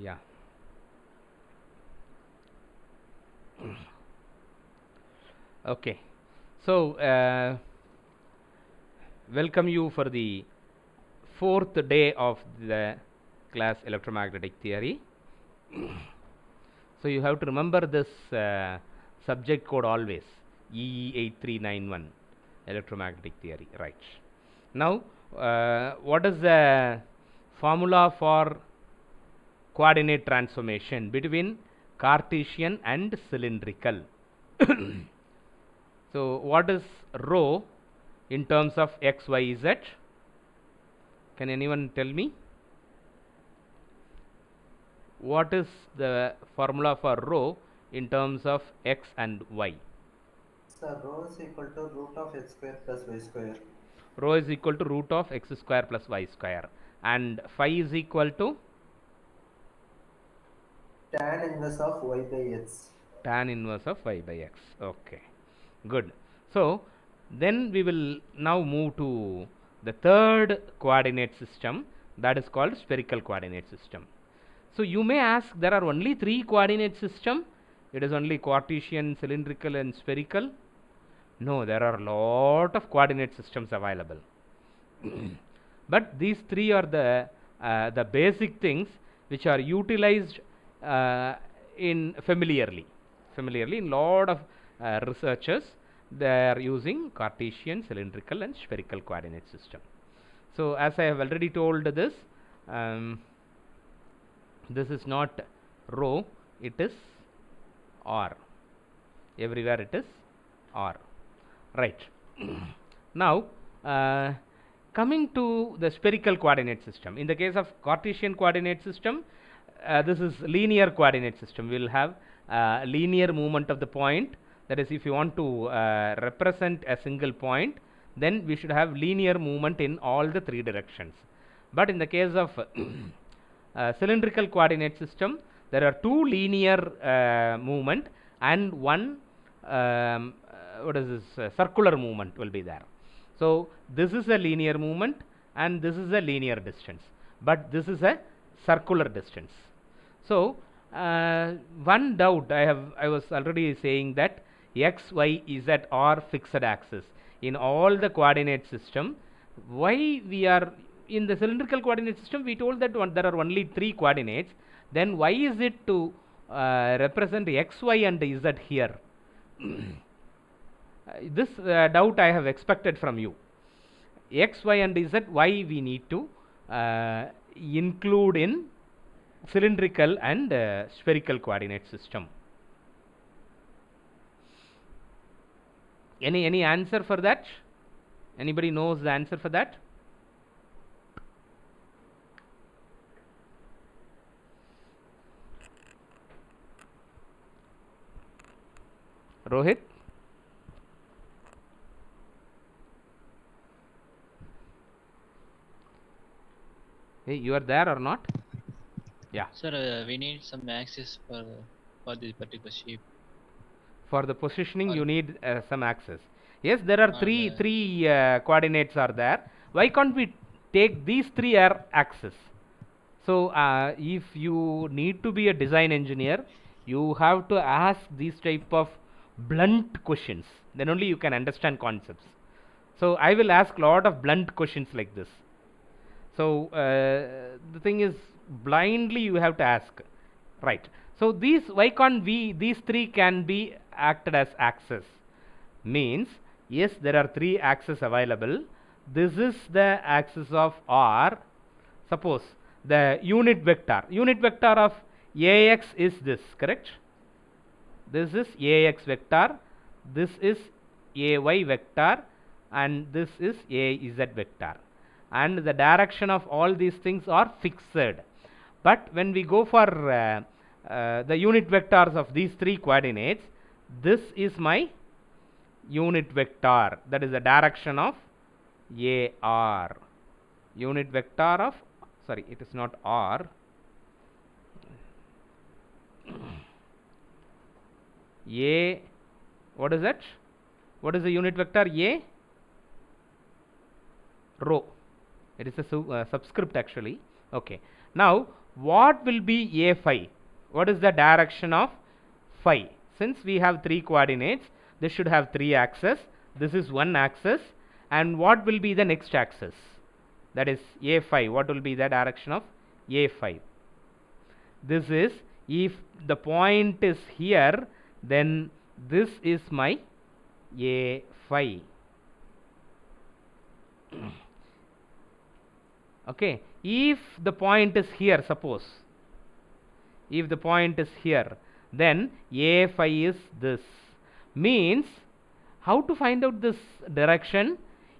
Yeah. Okay. So, welcome you for the fourth day of the class electromagnetic theory. So, you have to remember this subject code always, EE8391 electromagnetic theory, right? Now, what is the formula for coordinate transformation between Cartesian and cylindrical? So, what is rho in terms of x, y, z? Can anyone tell me? What is the formula for rho in terms of x and y? Sir, rho is equal to root of x square plus y square. Rho is equal to root of x square plus y square, and phi is equal to Tan inverse of y by x. tan inverse of y by x. Okay, good. So, then we will now move to the third coordinate system, that is called spherical coordinate system. So, you may ask, there are only three coordinate system, it is only Cartesian, cylindrical and spherical. No, there are a lot of coordinate systems available. But these three are the basic things which are utilized uh, in familiarly in lot of researchers, they are using Cartesian, cylindrical and spherical coordinate system. So, as I have already told this, um, this is not rho, it is r. Everywhere it is r, right? Now, coming to the spherical coordinate system, in the case of Cartesian coordinate system, this is linear coordinate system. We will have linear movement of the point, that is, if you want to represent a single point, then we should have linear movement in all the three directions. But in the case of cylindrical coordinate system, there are two linear movement and one what is this circular movement will be there. So, this is a linear movement and this is a linear distance, but this is a circular distance. So, one doubt I was already saying that x, y, z are fixed axis in all the coordinate system. Why we are in the cylindrical coordinate system? We told that there are only three coordinates. Then why is it to represent x, y, and z here? This doubt I have expected from you. X, y, and z, why we need to include in cylindrical and spherical coordinate system? Any answer for that? Anybody knows the answer for that? Rohit? Hey, you are there or not? Yeah. Sir, we need some axis for this particular shape. For the positioning, Or, you need some axis. Yes, there are or three coordinates are there. Why can't we take these three axes? So, if you need to be a design engineer, you have to ask these type of blunt questions. Then only you can understand concepts. So, I will ask lot of blunt questions like this. So, the thing is, blindly you have to ask, right? So, these why can't we these three can be acted as axes? Means, yes, there are three axes available. This is the axis of R. Suppose the unit vector of Ax is this, correct? This is Ax vector, this is Ay vector, and this is Az vector, and the direction of all these things are fixed. But when we go for the unit vectors of these three coordinates, this is my unit vector, that is the direction of AR. Unit vector of, sorry, it is not R. A, what is that? What is the unit vector? A? Rho. It is a subscript actually. Okay. Now, what will be a phi? What is the direction of phi? Since we have 3 coordinates, this should have 3 axes. This is one axis, and what will be the next axis? That is a phi. What will be the direction of a phi? This is, if the point is here, then this is my a phi. Okay, if the point is here, suppose if the point is here, then a phi is this. Means, how to find out this direction?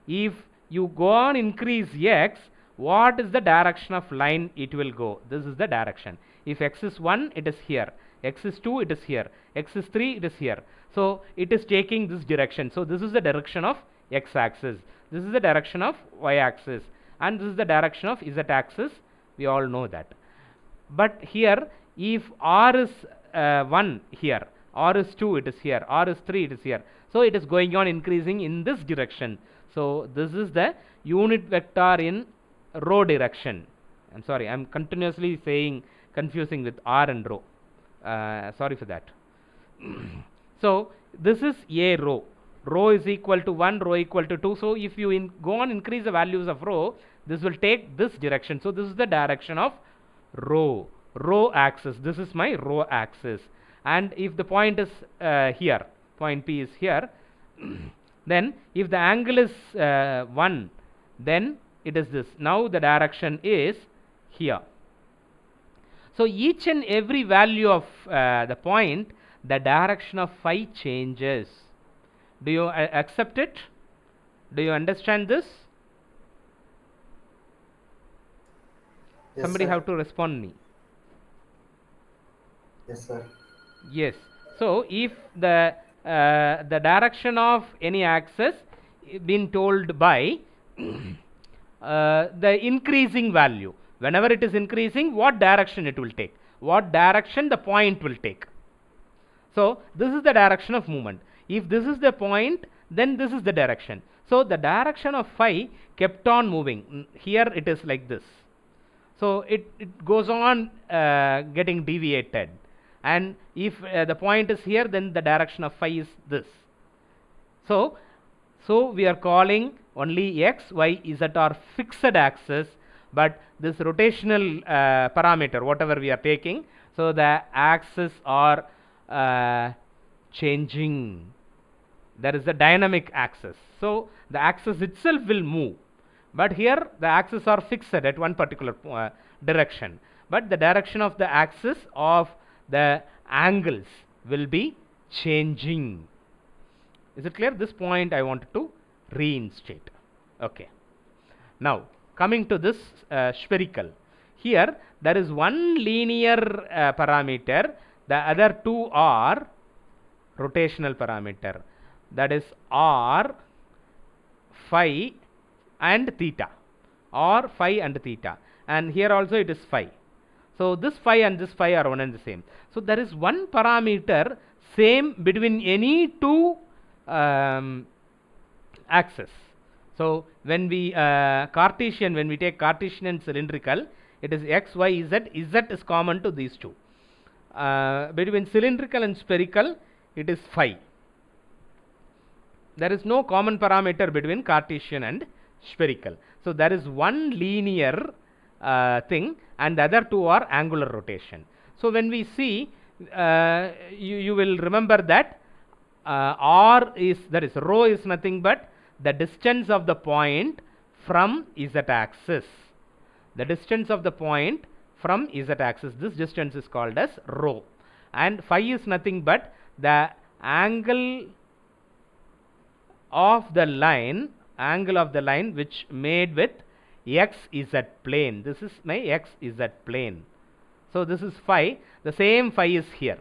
If you go on increase x, what is the direction of line it will go? This is the direction. If x is 1, it is here. X is 2, it is here. X is 3, it is here. So it is taking this direction. So this is the direction of x axis. This is the direction of y axis. And this is the direction of z axis. We all know that. But here, if r is 1 here, r is 2, it is here, r is 3, it is here. So it is going on increasing in this direction. So this is the unit vector in rho direction. I'm sorry, I'm continuously confusing with r and rho. Sorry for that. So this is a rho. Rho is equal to 1, rho equal to 2. So if you go on increase the values of rho, this will take this direction. So this is the direction of rho axis. This is my rho axis. And if the point is here, point P is here, then if the angle is 1, then it is this. Now the direction is here. So each and every value of the point, the direction of phi changes. Do you accept it? Do you understand this? Yes, Somebody sir. have to respond me. Yes, sir. Yes. So if the direction of any axis been told by the increasing value, whenever it is increasing, what direction it will take, what direction the point will take. So this is the direction of movement. If this is the point, then this is the direction. So the direction of phi kept on moving. Here it is like this. So it goes on getting deviated. And if the point is here, then the direction of phi is this. So we are calling only x, y, z are fixed axis, but this rotational parameter, whatever we are taking, so the axis are changing. There is a dynamic axis. So the axis itself will move, but here the axes are fixed at one particular direction, but the direction of the axis of the angles will be changing. Is it clear? This point I wanted to reinstate. Okay. Now coming to this spherical. Here there is one linear parameter, the other two are rotational parameter, that is r, phi and theta, or phi and theta, and here also it is phi. So this phi and this phi are one and the same. So there is one parameter same between any two axes. So when we Cartesian, when we take Cartesian and cylindrical, it is x, y, z. Z is common to these two. Between cylindrical and spherical, it is phi. There is no common parameter between Cartesian and spherical. So there is one linear thing, and the other two are angular rotation. So when we see, you will remember that r is, that is rho is nothing but the distance of the point from z axis. The distance of the point from z axis, this distance is called as rho, and phi is nothing but the angle of the line, which made with xz plane. This is my xz plane. So this is phi. The same phi is here.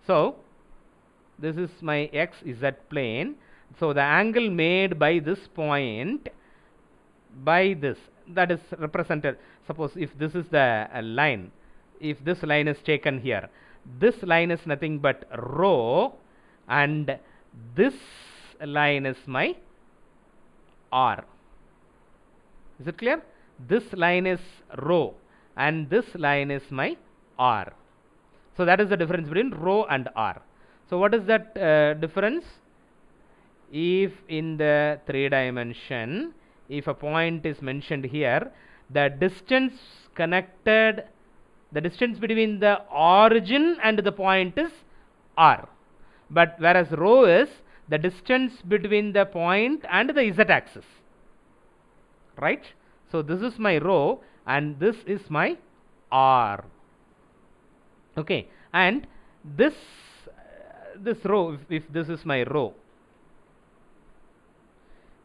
So this is my xz plane. So the angle made by this point, by this, that is represented. Suppose if this is the line, if this line is taken here, this line is nothing but rho, and this line is my r. Is it clear? This line is rho, and this line is my R. So that is the difference between rho and R. So what is that difference? If in the 3 dimension, if a point is mentioned here, the distance connected, the distance between the origin and the point is R. But whereas rho is the distance between the point and the z axis, right? So this is my rho and this is my R. Okay, and this rho, if this is my rho,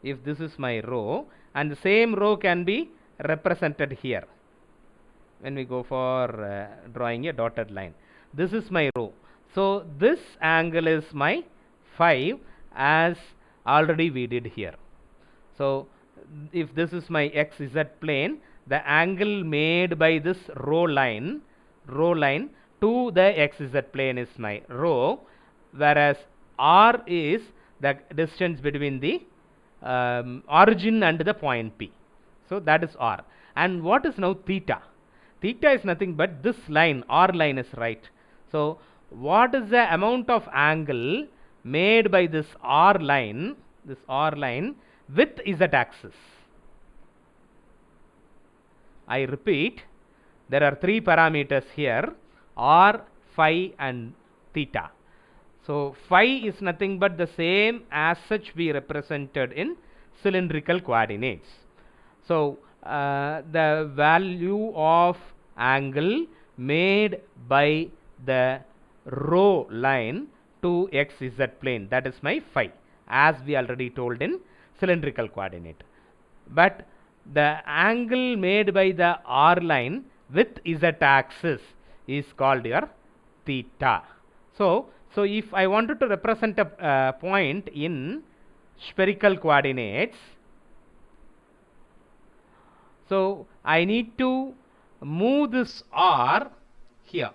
if this is my rho, and the same rho can be represented here when we go for drawing a dotted line. This is my rho. So this angle is my 5, as already we did here. So if this is my xz plane, the angle made by this rho line to the xz plane is my rho, whereas R is the distance between the origin and the point P. So that is R. And what is now theta? Theta is nothing but this line, R line is right. So what is the amount of angle made by this R line with z axis? I repeat, there are 3 parameters here, R, phi and theta. So phi is nothing but the same as such we represented in cylindrical coordinates. So the value of angle made by the rho line to xz plane, that is my phi, as we already told in cylindrical coordinate. But the angle made by the R line with z axis is called your theta. So if I wanted to represent a point in spherical coordinates, so I need to move this R here.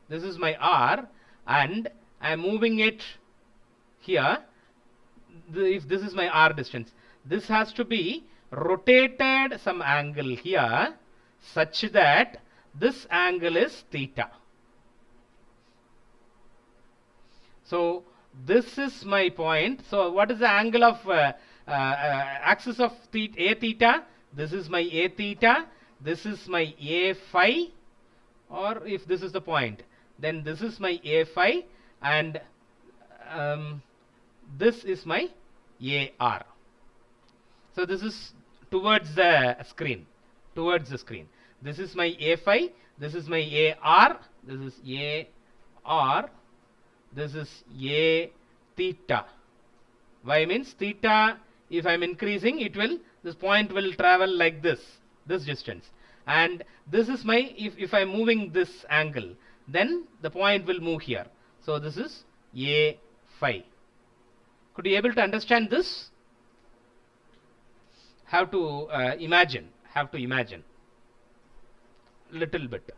This is my R and I am moving it here. If this is my R distance, this has to be rotated some angle here such that this angle is theta. So this is my point. So what is the angle of axis of theta, a theta? This is my a theta. This is my a phi, or if this is the point, then this is my a phi, and this is my AR. So this is towards the screen, This is my a phi, this is my AR, this is AR, this is a theta. Why means theta, if I am increasing, this point will travel like this distance, and this is my, if I am moving this angle, then the point will move here. So this is a phi. Could you able to understand this? Have to imagine little bit.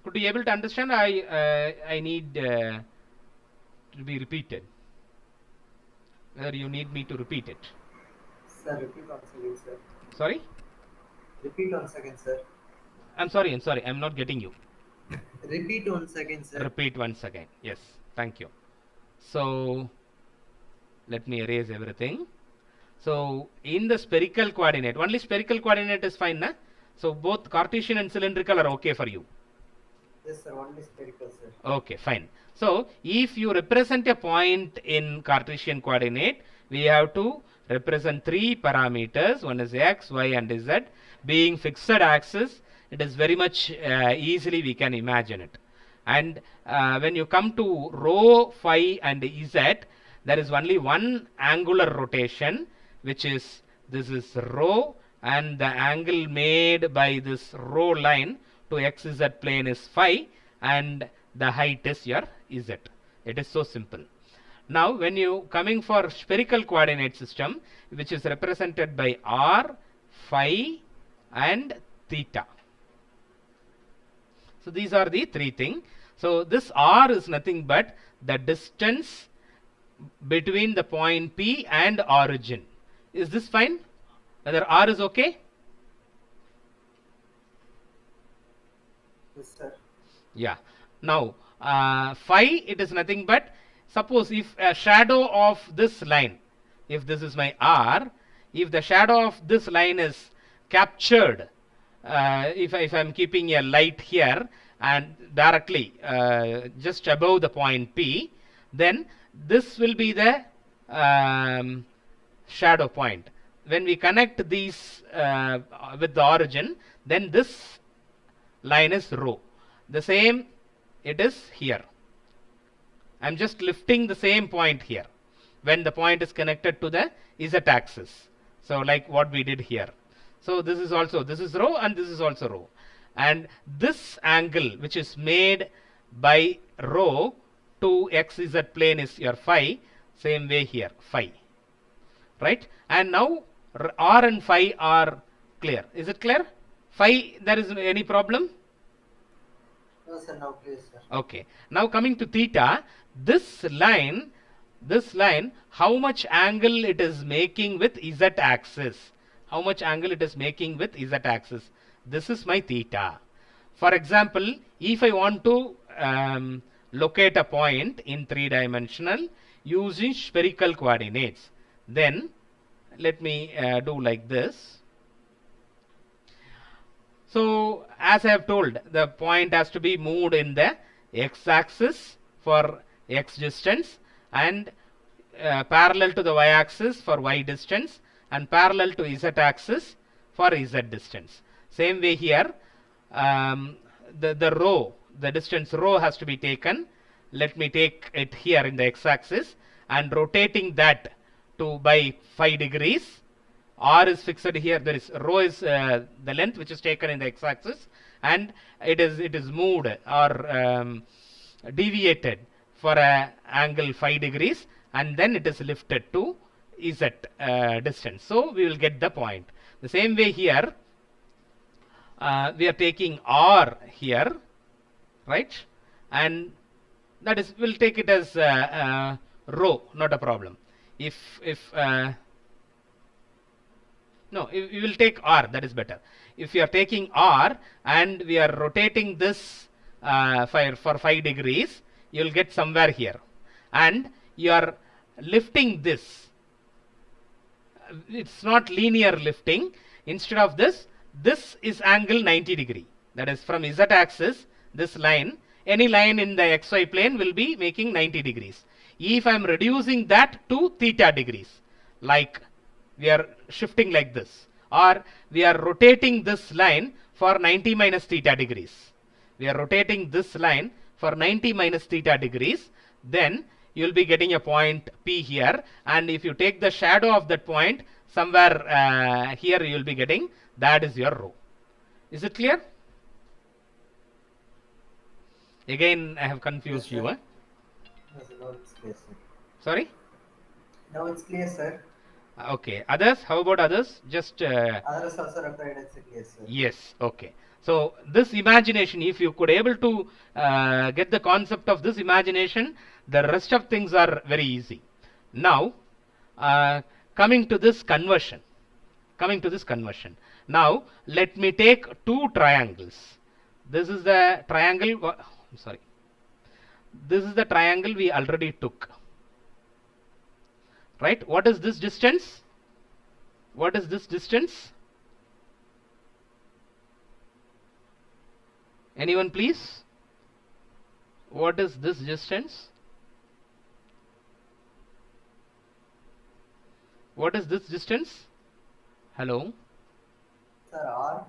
Could you able to understand? I need to be repeated. Whether you need me to repeat it? Sir, repeat once again, sir. Sorry? Repeat once again, sir. I'm sorry. I'm not getting you. Repeat once again, sir. Repeat once again. Yes. Thank you. So let me erase everything. So in the spherical coordinate, only spherical coordinate is fine, na? So both Cartesian and cylindrical are okay for you. Yes, sir. Only spherical, sir. Okay, fine. So if you represent a point in Cartesian coordinate, we have to represent 3 parameters. One is x, y and z. Being fixed axis, it is very much easily we can imagine it. And when you come to rho, phi and z, there is only one angular rotation, which is, this is rho, and the angle made by this rho line to xz plane is phi, and the height is your z. It is so simple. Now when you coming for spherical coordinate system, which is represented by r, phi and theta. So these are the 3 things. So this r is nothing but the distance between the point P and origin. Is this fine? Whether r is okay? Yes, sir. Yeah. Now, phi, it is nothing but, suppose if a shadow of this line, if this is my R, if the shadow of this line is captured, if I'm keeping a light here and directly just above the point P, then this will be the shadow point. When we connect these with the origin, then this line is rho. The same it is here. I'm just lifting the same point here when the point is connected to the z axis. So like what we did here. So this is also, this is rho and this is also rho. And this angle which is made by rho to xz plane is your phi. Same way here, phi. Right? And now r and phi are clear. Is it clear? Phi, there is any problem? No, sir. Now, please, sir. Okay. Now coming to theta, this line, how much angle it is making with z axis? How much angle it is making with z axis? This is my theta. For example, if I want to locate a point in 3-dimensional using spherical coordinates, then let me do like this. So as I have told, the point has to be moved in the x-axis for x distance and parallel to the y-axis for y distance and parallel to z-axis for z distance. Same way here, the rho, the distance rho has to be taken. Let me take it here in the x-axis and rotating that to by 5 degrees. R is fixed here. There is rho is the length which is taken in the x-axis, and it is moved or deviated for a angle 5 degrees, and then it is lifted to z distance. So we will get the point. The same way here, we are taking R here, right? And that is, we'll take it as rho, not a problem. No, we will take R, that is better. If you are taking R and we are rotating this for 5 degrees, you will get somewhere here. And you are lifting this. It's not linear lifting. Instead of this, this is angle 90 degree. That is from z axis, this line, any line in the xy plane will be making 90 degrees. If I am reducing that to theta degrees, like we are shifting like this, or we are rotating this line for 90 minus theta degrees. We are rotating this line for 90 minus theta degrees, then you will be getting a point P here, and if you take the shadow of that point somewhere here, you will be getting, that is your rho. Is it clear? Again, I have confused you. Yes, sir. Now it's clear, sir. Sorry? Now it's clear, sir. Okay. Others? How about others? Just Others also required as a clear, sir. yes. Okay. So this imagination, if you could able to get the concept of this imagination, the rest of things are very easy. Now, coming to this conversion. Now, let me take two triangles. This is the triangle. Sorry. This is the triangle we already took. Right? What is this distance? What is this distance? Anyone please? What is this distance? What is this distance? Hello? Sir, R.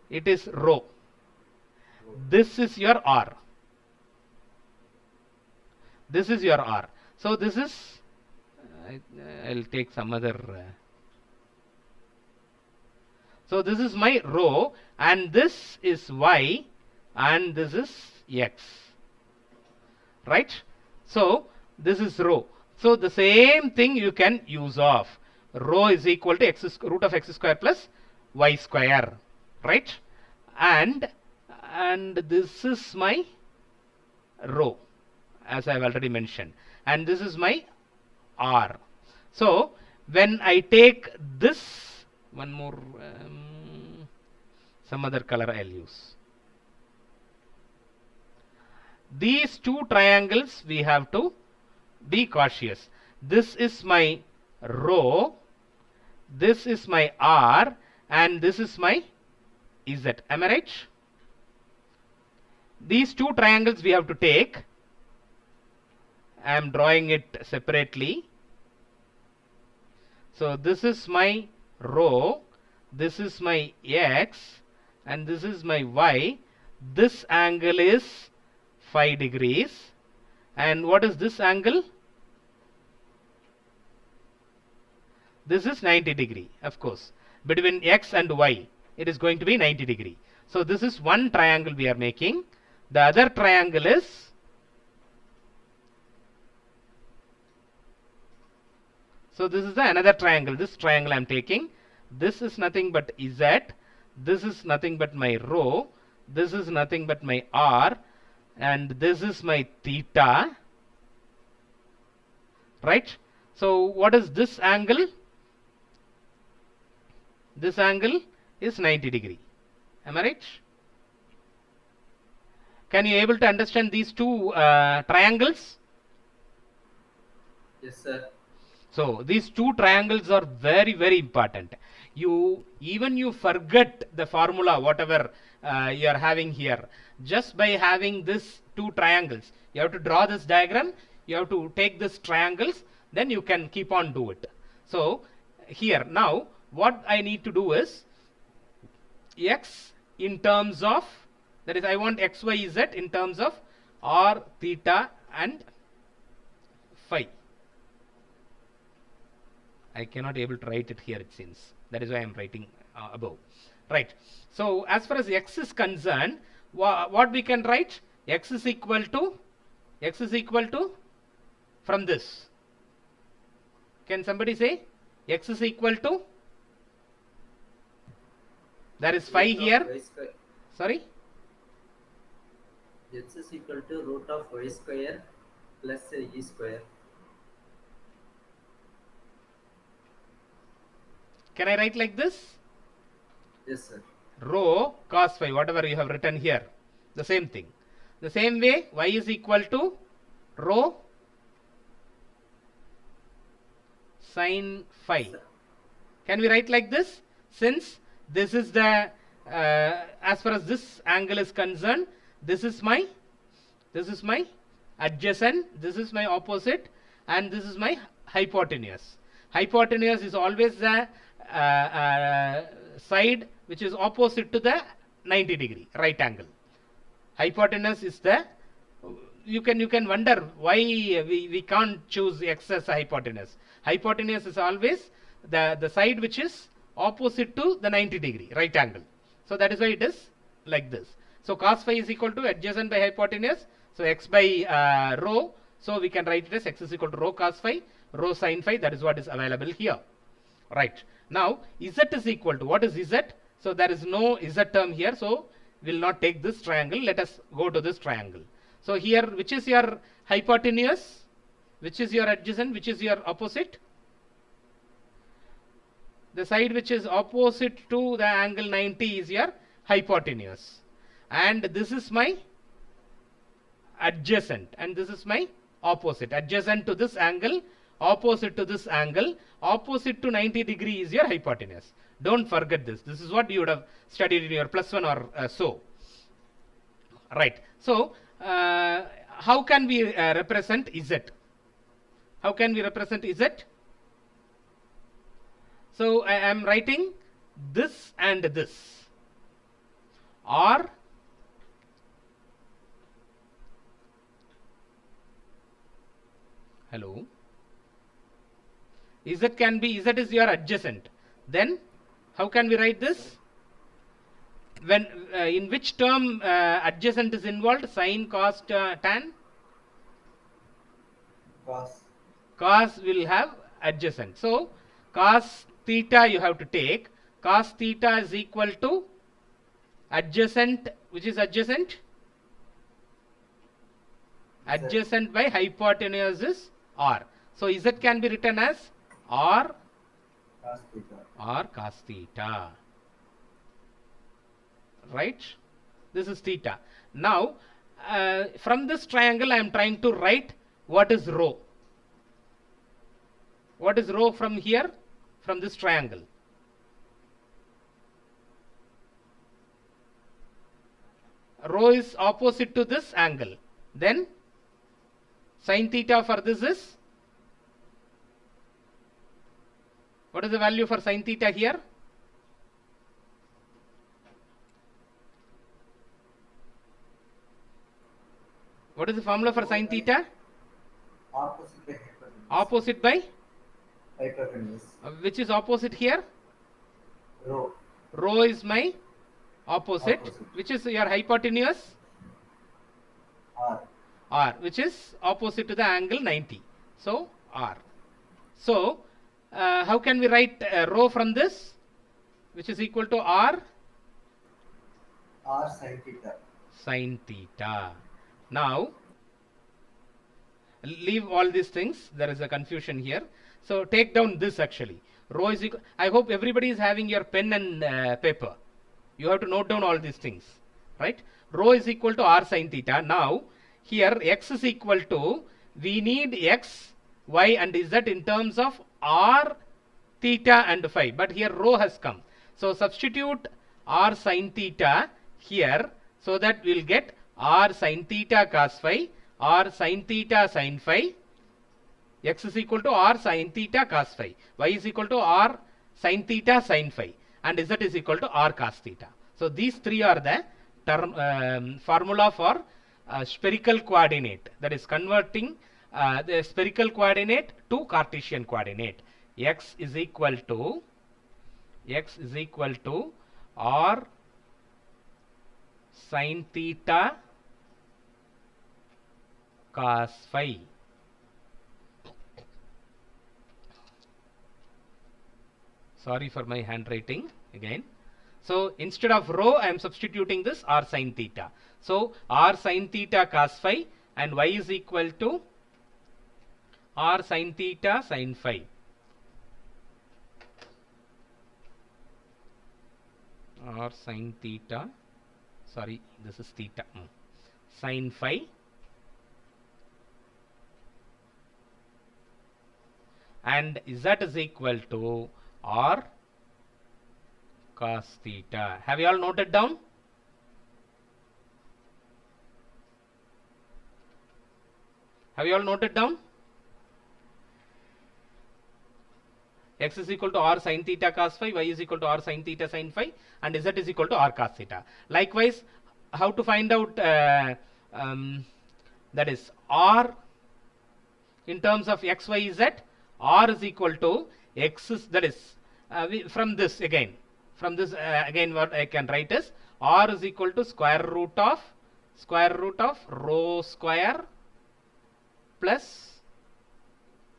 It is rho. This is your R. This is your R. So this is, I'll take some other. So this is my rho, and this is Y, and this is X. Right? So this is rho. So the same thing you can use of. Rho is equal to root of x square plus y square. Right? And this is my rho, as I have already mentioned, and this is my R. So when I take this, one more, some other color I'll use. these two triangles we have to be cautious. This is my rho, this is my R, and this is my Z. Am I right? These two triangles we have to take. I am drawing it separately. So this is my rho, this is my X, and this is my Y. This angle is 5 degrees. And what is this angle? This is 90 degree, of course. Between X and Y, it is going to be 90 degree. So this is one triangle we are making. The other triangle is, so this is the another triangle. This triangle I am taking. This is nothing but Z. This is nothing but my rho. This is nothing but my R. And this is my theta. Right? So what is this angle? This angle is 90 degree. Am I right? Can you able to understand these two triangles? Yes, sir. So these two triangles are very, very important. You forget the formula, whatever you are having here. Just by having this two triangles, you have to draw this diagram. You have to take these triangles. Then you can keep on do it. So here now, what I need to do is X in terms of, that is, I want X, Y, Z in terms of R, theta, and phi. I cannot able to write it here, it seems. That is why I am writing above. Right. So as far as X is concerned, what we can write? X is equal to from this. Can somebody say X is equal to? There is phi here. Sorry. X is equal to root of y square plus e square. Can I write like this? Yes, sir. Rho cos phi, whatever you have written here. The same thing. The same way, y is equal to rho sin phi. Can we write like this? Since this is the, as far as this angle is concerned, this is my adjacent, this is my opposite, and this is my hypotenuse. Hypotenuse is always the side which is opposite to the 90 degree right angle. Hypotenuse is the, you can wonder why we can't choose X as a hypotenuse. Hypotenuse is always the side which is opposite to the 90 degree right angle. So that is why it is like this. So cos phi is equal to adjacent by hypotenuse. So X by rho. So we can write it as X is equal to rho cos phi, rho sin phi. That is what is available here. Right. Now Z is equal to, what is Z? So there is no Z term here. So we will not take this triangle. Let us go to this triangle. So here, which is your hypotenuse? Which is your adjacent? Which is your opposite? The side which is opposite to the angle 90 is your hypotenuse. And this is my adjacent. And this is my opposite. Adjacent to this angle, opposite to this angle, opposite to 90 degree is your hypotenuse. Don't forget this. This is what you would have studied in your +1 or so. Right. So, how can we represent Z? How can we represent Z? So, I am writing this and this. Or hello. Z can be, Z is your adjacent. Then, how can we write this? When in which term adjacent is involved? Sin, cos, tan? Cos. Cos will have adjacent. So, cos theta you have to take. Cos theta is equal to adjacent. Which is adjacent? Adjacent by hypotenuse is R. So, Z can be written as R Cos theta. or cos theta. Right? This is theta. Now, from this triangle I am trying to write what is rho. What is rho from here, from this triangle? Rho is opposite to this angle. Then sin theta for this is, what is the value for sin theta here? What is the formula for sin theta? Opposite by hypotenuse. Opposite by, Hypotenuse. which is opposite here? Rho. Rho is my opposite. Opposite. Which is your hypotenuse? R. R, which is opposite to the angle 90. So R. So how can we write rho from this, which is equal to R R sin theta. sin theta. Now leave all these things, there is a confusion here. So take down this actually. Rho is equal, I hope everybody is having your pen and paper. You have to note down all these things, right? Rho is equal to R sin theta. Now here x is equal to, we need x, y and z in terms of R, theta and phi, but here rho has come. So substitute R sin theta here, so that we will get R sin theta cos phi, R sin theta sin phi. X is equal to R sin theta cos phi, y is equal to R sin theta sin phi, and z is equal to R cos theta. So these three are the formula for spherical coordinate, that is converting the spherical coordinate to Cartesian coordinate. X is equal to R sin theta cos phi. Sorry for my handwriting again. So instead of rho, I am substituting this R sin theta. So R sin theta cos phi, and y is equal to R sin theta sin phi. R sin theta, sorry, this is theta, sin phi, and z is equal to R cos theta. Have you all noted down? Have you all noted down? X is equal to R sin theta cos phi, y is equal to R sin theta sin phi, and z is equal to R cos theta. Likewise, how to find out that is R in terms of x, y, z? R is equal to x is, that is from this again. From this again, what I can write is R is equal to square root of rho square plus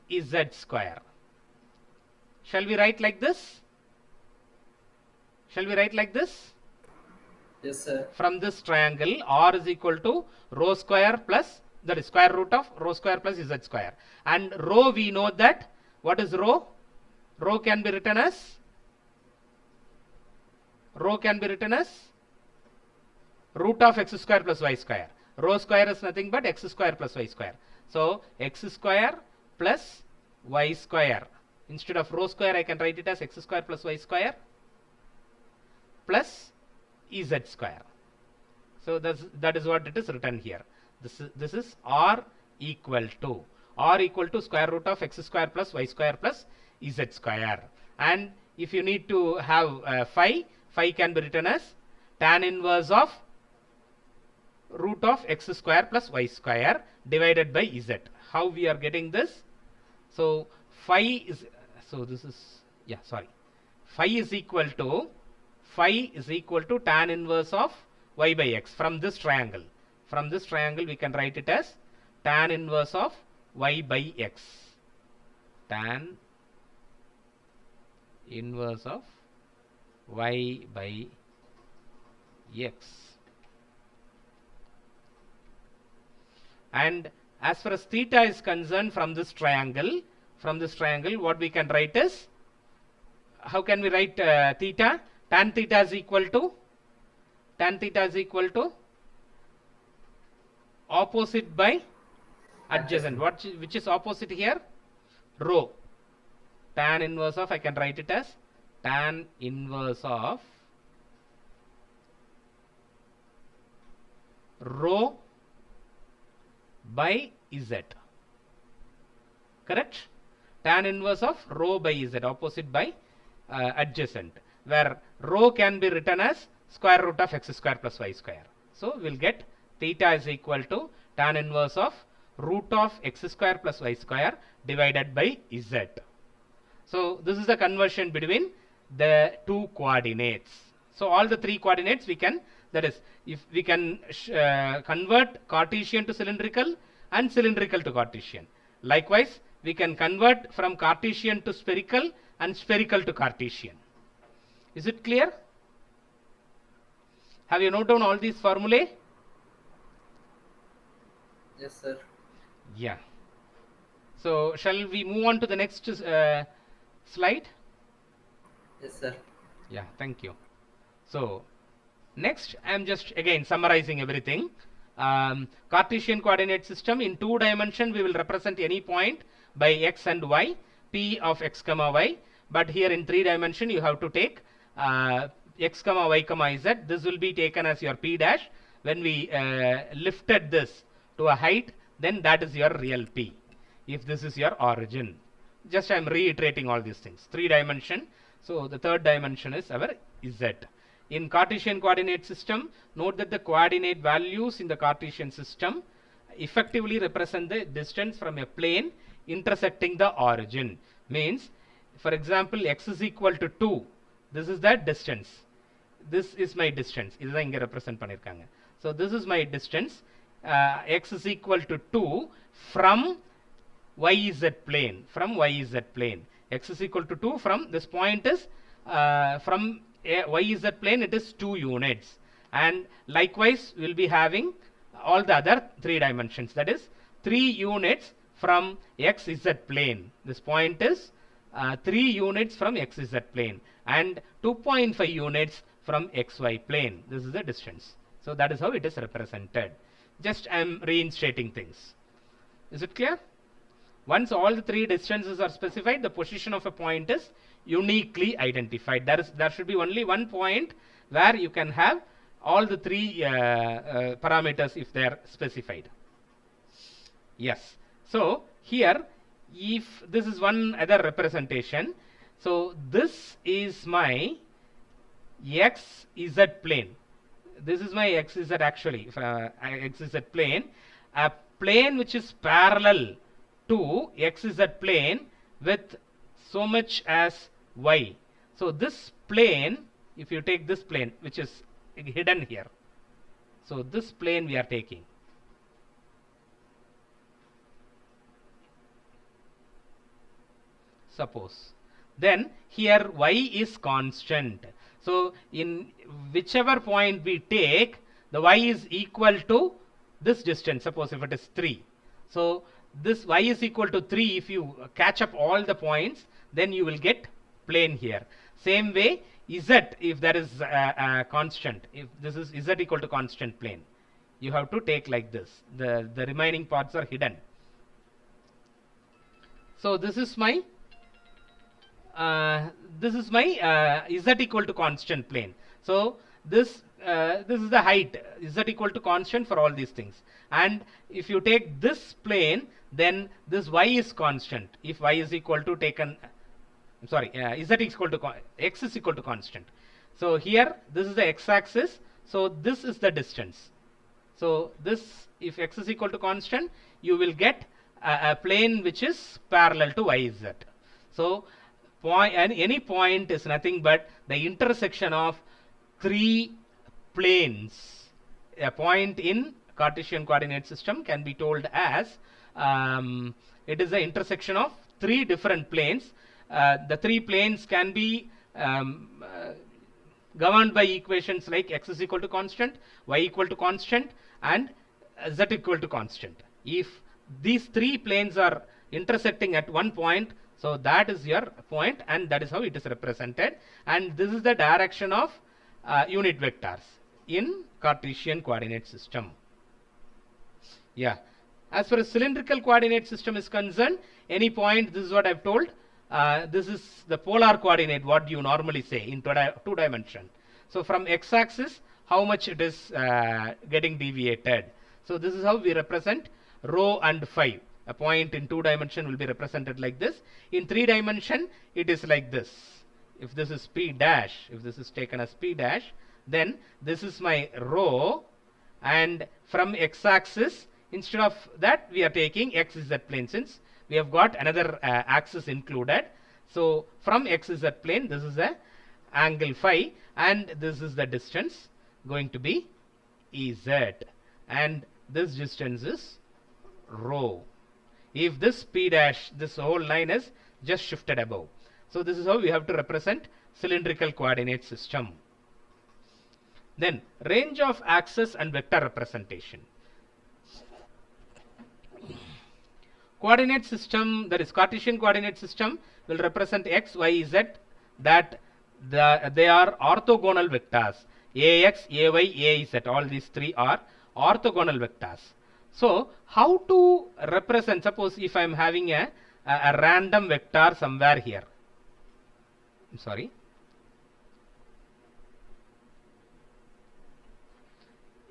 z square. Shall we write like this? Shall we write like this? Yes, sir. From this triangle, R is equal to rho square plus, that is square root of rho square plus z square. And rho, we know that, what is rho? Rho can be written as, root of x square plus y square. Rho square is nothing but x square plus y square. So x square plus y square. Instead of rho square, I can write it as x square plus y square plus z square. So that is what it is written here. This is R equal to square root of x square plus y square plus z square. And if you need to have phi can be written as tan inverse of root of x square plus y square divided by z. How we are getting this? So phi is, so this is, yeah, sorry, phi is equal to tan inverse of y by x from this triangle. From this triangle we can write it as tan inverse of y by x. Tan inverse of y by x. And as far as theta is concerned, from this triangle, what we can write is, how can we write theta? Tan theta is equal to opposite by adjacent. Which is opposite here? Rho. Tan inverse of, I can write it as tan inverse of rho by z. Correct? Tan inverse of rho by z, opposite by adjacent, where rho can be written as square root of x square plus y square. So we'll get theta is equal to tan inverse of root of x square plus y square divided by z. So this is the conversion between the two coordinates. So all the three coordinates we can, that is, if we can convert Cartesian to cylindrical and cylindrical to Cartesian. Likewise, we can convert from Cartesian to spherical and spherical to Cartesian. Is it clear? Have you noted down all these formulae? Yes, sir. Yeah. So shall we move on to the next slide? Yes, sir. Yeah, thank you. So next I am just again summarizing everything. Cartesian coordinate system, in 2 dimension we will represent any point by x and y, p of x comma y, but here in 3 dimension you have to take x comma y comma z. This will be taken as your p dash. When we lifted this to a height, then that is your real p, if this is your origin. Just I am reiterating all these things. 3 dimension, so the 3rd dimension is our z. In Cartesian coordinate system, note that the coordinate values in the Cartesian system effectively represent the distance from a plane intersecting the origin. Means, for example, x is equal to 2. This is the distance. This is my distance. இதுதான் இங்க represent பண்ணிருக்காங்க. So this is my distance. X is equal to 2 from YZ plane. From YZ plane. X is equal to 2 from this point is from YZ plane, it is 2 units. And likewise, we'll be having all the other 3 dimensions. That is 3 units from XZ plane. This point is 3 units from XZ plane and 2.5 units from XY plane. This is the distance. So that is how it is represented. Just I am reinstating things. Is it clear? Once all the 3 distances are specified, the position of a point is uniquely identified. There should be only one point where you can have all the 3 parameters if they are specified. Yes. So here, if this is one other representation, so this is my XZ plane. This is my XZ actually, XZ plane. A plane which is parallel to XZ plane with so much as y. So this plane, if you take this plane which is hidden here, so this plane we are taking. Suppose, then here y is constant. So in whichever point we take, the y is equal to this distance. Suppose if it is 3. So this y is equal to 3. If you catch up all the points, then you will get plane here. Same way, z, if there is a constant, if this is z equal to constant plane, you have to take like this. The remaining parts are hidden. So this is my z equal to constant plane. So this is the height, z equal to constant for all these things. And if you take this plane, then this y is constant. If y is equal to taken, z is equal to x is equal to constant. So here this is the x-axis. So this is the distance. So this, if x is equal to constant, you will get a plane which is parallel to yz. So any point is nothing but the intersection of 3 planes. A point in Cartesian coordinate system can be told as it is the intersection of 3 different planes. The 3 planes can be governed by equations like x is equal to constant, y equal to constant, and z equal to constant. If these 3 planes are intersecting at one point, so that is your point, and that is how it is represented. And this is the direction of unit vectors in Cartesian coordinate system. Yeah. As far as cylindrical coordinate system is concerned, any point, this is what I've told. This is the polar coordinate, what you normally say in two dimension. So from x-axis, how much it is getting deviated. So this is how we represent rho and phi. A point in 2 dimension will be represented like this. In 3 dimension, it is like this. If this is p dash, if this is taken as p dash, then this is my rho, and from x-axis, instead of that, we are taking xz plane, since we have got another axis included. So from xz plane, this is the angle phi, and this is the distance going to be ez, and this distance is rho. If this p dash, this whole line is just shifted above. So this is how we have to represent cylindrical coordinate system. Then range of axis and vector representation. Coordinate system, that is Cartesian coordinate system, will represent x, y, z, that they are orthogonal vectors. Ax, Ay, Az, all these three are orthogonal vectors. So how to represent, suppose if I am having a random vector somewhere here. I'm sorry.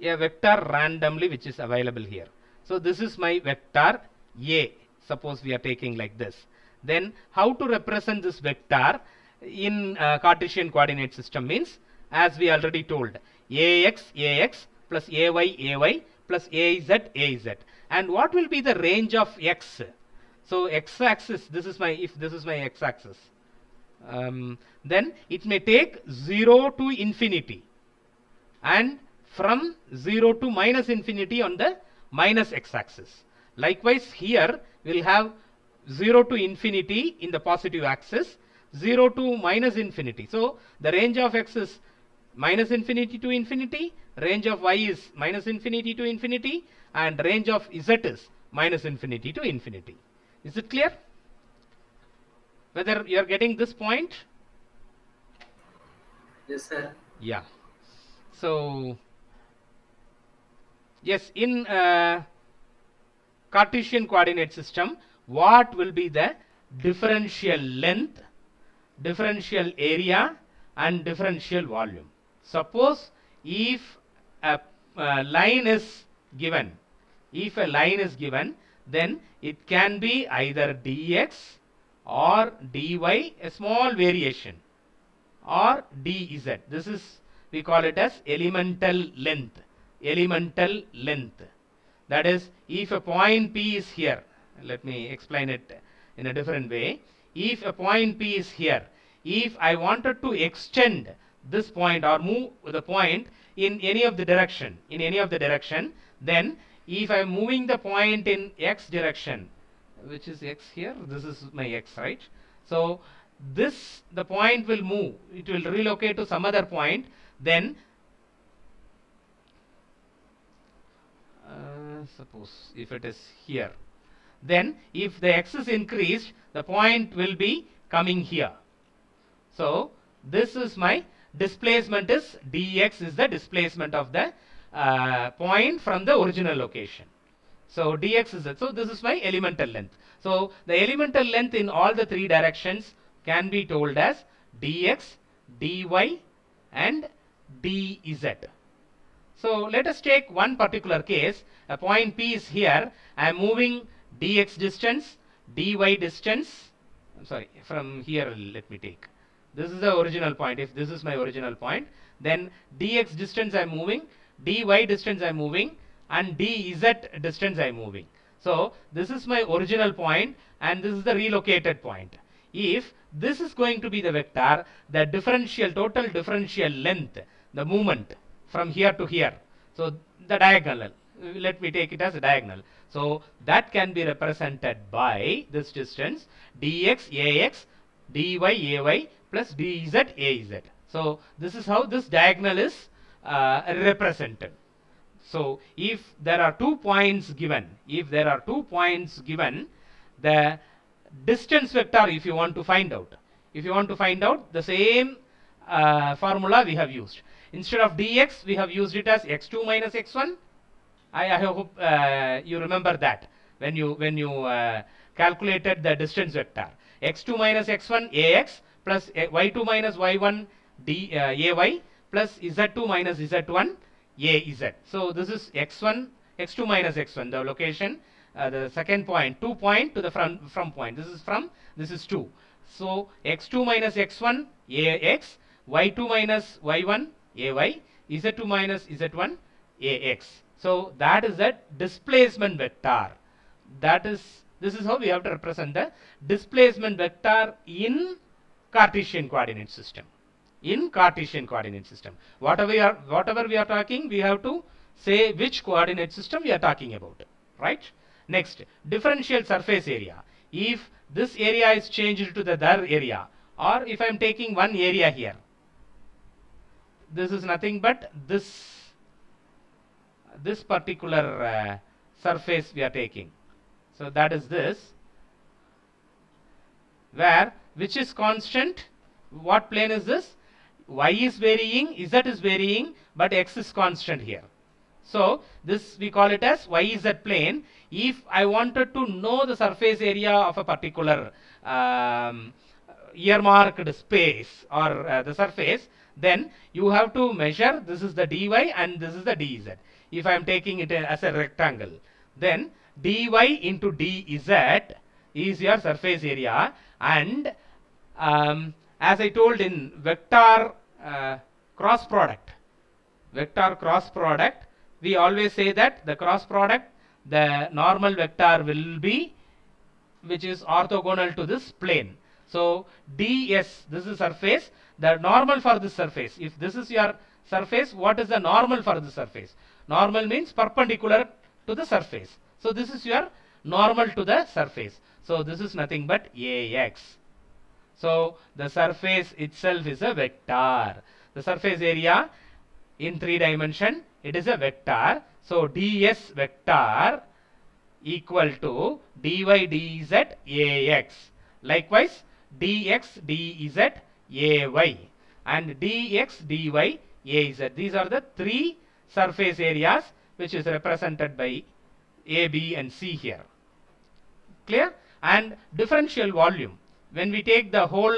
A vector randomly which is available here. So this is my vector A. Suppose we are taking like this. Then how to represent this vector in Cartesian coordinate system means, as we already told, Ax plus Ay plus Az. And what will be the range of x? So x-axis, this is my, if this is my x-axis, then it may take 0 to infinity, and from 0 to minus infinity on the minus x-axis. Likewise here we will have 0 to infinity in the positive axis, 0 to minus infinity. So the range of x is minus infinity to infinity, range of y is minus infinity to infinity, and range of z is minus infinity to infinity. Is it clear? Whether you are getting this point? Yes, sir. Yeah. So yes, in Cartesian coordinate system, what will be the differential length, differential area, and differential volume? Suppose if a line is given, then it can be either dx or dy, a small variation, or dz. This is, we call it as elemental length. That is, if a point P is here, let me explain it in a different way. If a point P is here, if I wanted to extend this point or move the point in any of the direction, then if I am moving the point in x direction, which is x here, this is my x, right? So this, the point will move, it will relocate to some other point, then suppose if it is here, then if the x is increased, the point will be coming here. So this is my displacement, is dx is the displacement of the point from the original location. So dx is it. So this is my elemental length. So the elemental length in all the three directions can be told as dx, dy, and dz. So let us take one particular case. A point P is here. I am moving dx distance, dy distance. I'm sorry, from here let me take. This is the original point. If this is my original point, then dx distance I am moving, dy distance I am moving, and dz distance I am moving. So this is my original point, and this is the relocated point. If this is going to be the vector, the differential, total differential length, the movement from here to here, so the diagonal, let me take it as a diagonal. So that can be represented by this distance dx ax, dy ay plus dz az. So this is how this diagonal is represented. So if there are 2 points given, the distance vector, if you want to find out, the same formula we have used. Instead of dx, we have used it as x2 minus x1, I hope you remember that when you calculated the distance vector. X2 minus x1 ax plus y2 minus y1 ay plus z2 minus z1 az. So this is x1, x2 minus x1, the location, the second point, 2 point to the from point. This is from, this is 2. So x2 minus x1 ax, y2 minus y1 ay, z2 minus z1 ax. So that is the displacement vector. This is how we have to represent the displacement vector in Cartesian coordinate system. In Cartesian coordinate system, whatever we are talking, we have to say which coordinate system we are talking about, right? Next, differential surface area. If this area is changed to the other area, or if I am taking one area here, this is nothing but this particular surface we are taking. So that is this, where which is constant, what plane is this? Y is varying, Z is varying, but X is constant here. So this we call it as YZ plane. If I wanted to know the surface area of a particular earmarked space or the surface, then you have to measure, this is the dy and this is the dz. If I am taking it as a rectangle, then dy into dz is your surface area, and as I told in vector cross product, we always say that the cross product, the normal vector will be which is orthogonal to this plane. So ds, this is surface, the normal for this surface. If this is your surface, what is the normal for the surface? Normal means perpendicular to the surface. So this is your normal to the surface. So this is nothing but ax. So the surface itself is a vector. The surface area in 3 dimension, it is a vector. So ds vector equal to dy dz ax. Likewise dx dz ay and dx dy az. These are the 3 surface areas which is represented by a, b and c here. Clear? And differential volume, when we take the whole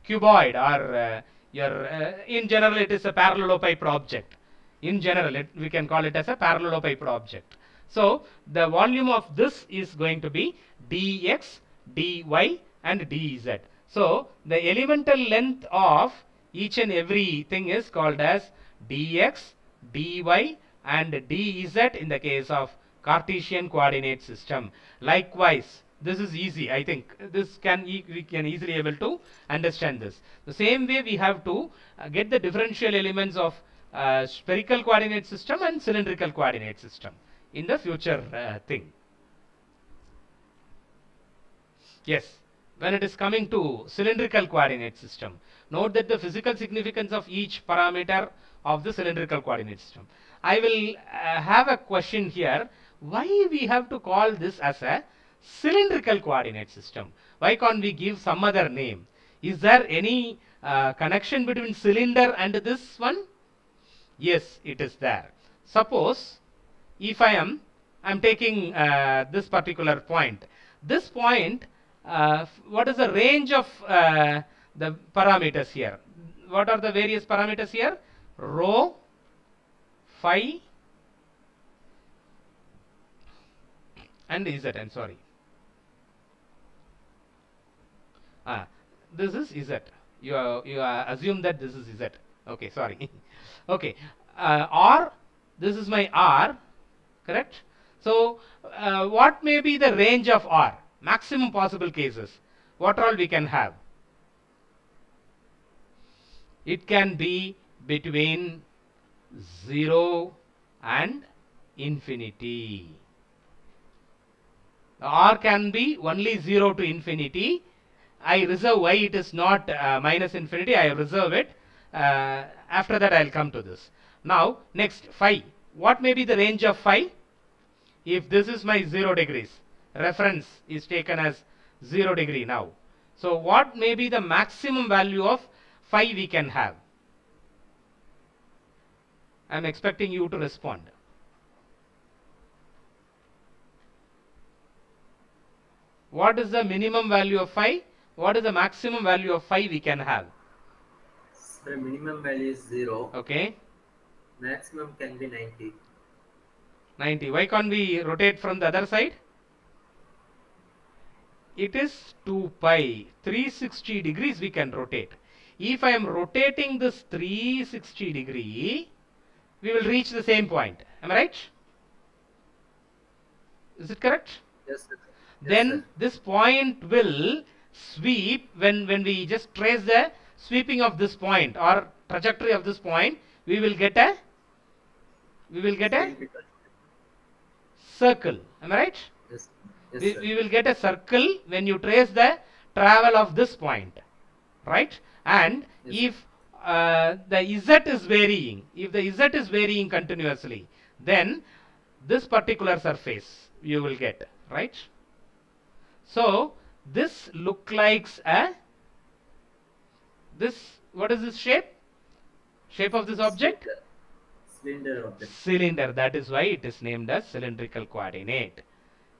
cuboid or in general it is a parallelepiped object. In general we can call it as a parallelepiped object. So the volume of this is going to be dx, dy and dz. So the elemental length of each and every thing is called as dx, dy and dz in the case of Cartesian coordinate system. Likewise, this is easy. I think this we can easily able to understand this. The same way we have to get the differential elements of spherical coordinate system and cylindrical coordinate system in the future thing. Yes, when it is coming to cylindrical coordinate system, note that the physical significance of each parameter of the cylindrical coordinate system. I will have a question here. Why we have to call this as a cylindrical coordinate system? Why can't we give some other name? Is there any connection between cylinder and this one? Yes, it is there. Suppose if I am taking this particular point. This point, what is the range of the parameters here? What are the various parameters here? Rho, phi and z. I'm sorry. This is z. You assume that this is z. Okay, sorry. Okay, r. This is my r. Correct. So what may be the range of r? Maximum possible cases. What all we can have? It can be between 0 and infinity. R can be only 0 to infinity. I reserve why it is not minus infinity. I reserve it. After that I will come to this. Now next, phi. What may be the range of phi? If this is my 0 degrees, reference is taken as 0 degree now. So what may be the maximum value of phi we can have? I am expecting you to respond. What is the minimum value of phi? What is the maximum value of phi we can have? Sir, minimum value is 0. Okay, Maximum can be 90. 90. Why can't we rotate from the other side? It is 2 pi. 360 degrees we can rotate. If I am rotating this 360 degree, we will reach the same point. Am I right? Is it correct? Yes, sir. Then Yes, sir. this point will sweep when we just trace the sweeping of this point or trajectory of this point, we will get a Cylindrical. circle. Am I right? Yes. Yes, we, sir. we will get a circle when you trace the travel of this point, right? And Yes. if the z is varying, if the z is varying continuously, then this particular surface you will get, right? So this look likes a this, what is this shape? Shape of this object? Cylinder object. Cylinder. That is why it is named as cylindrical coordinate.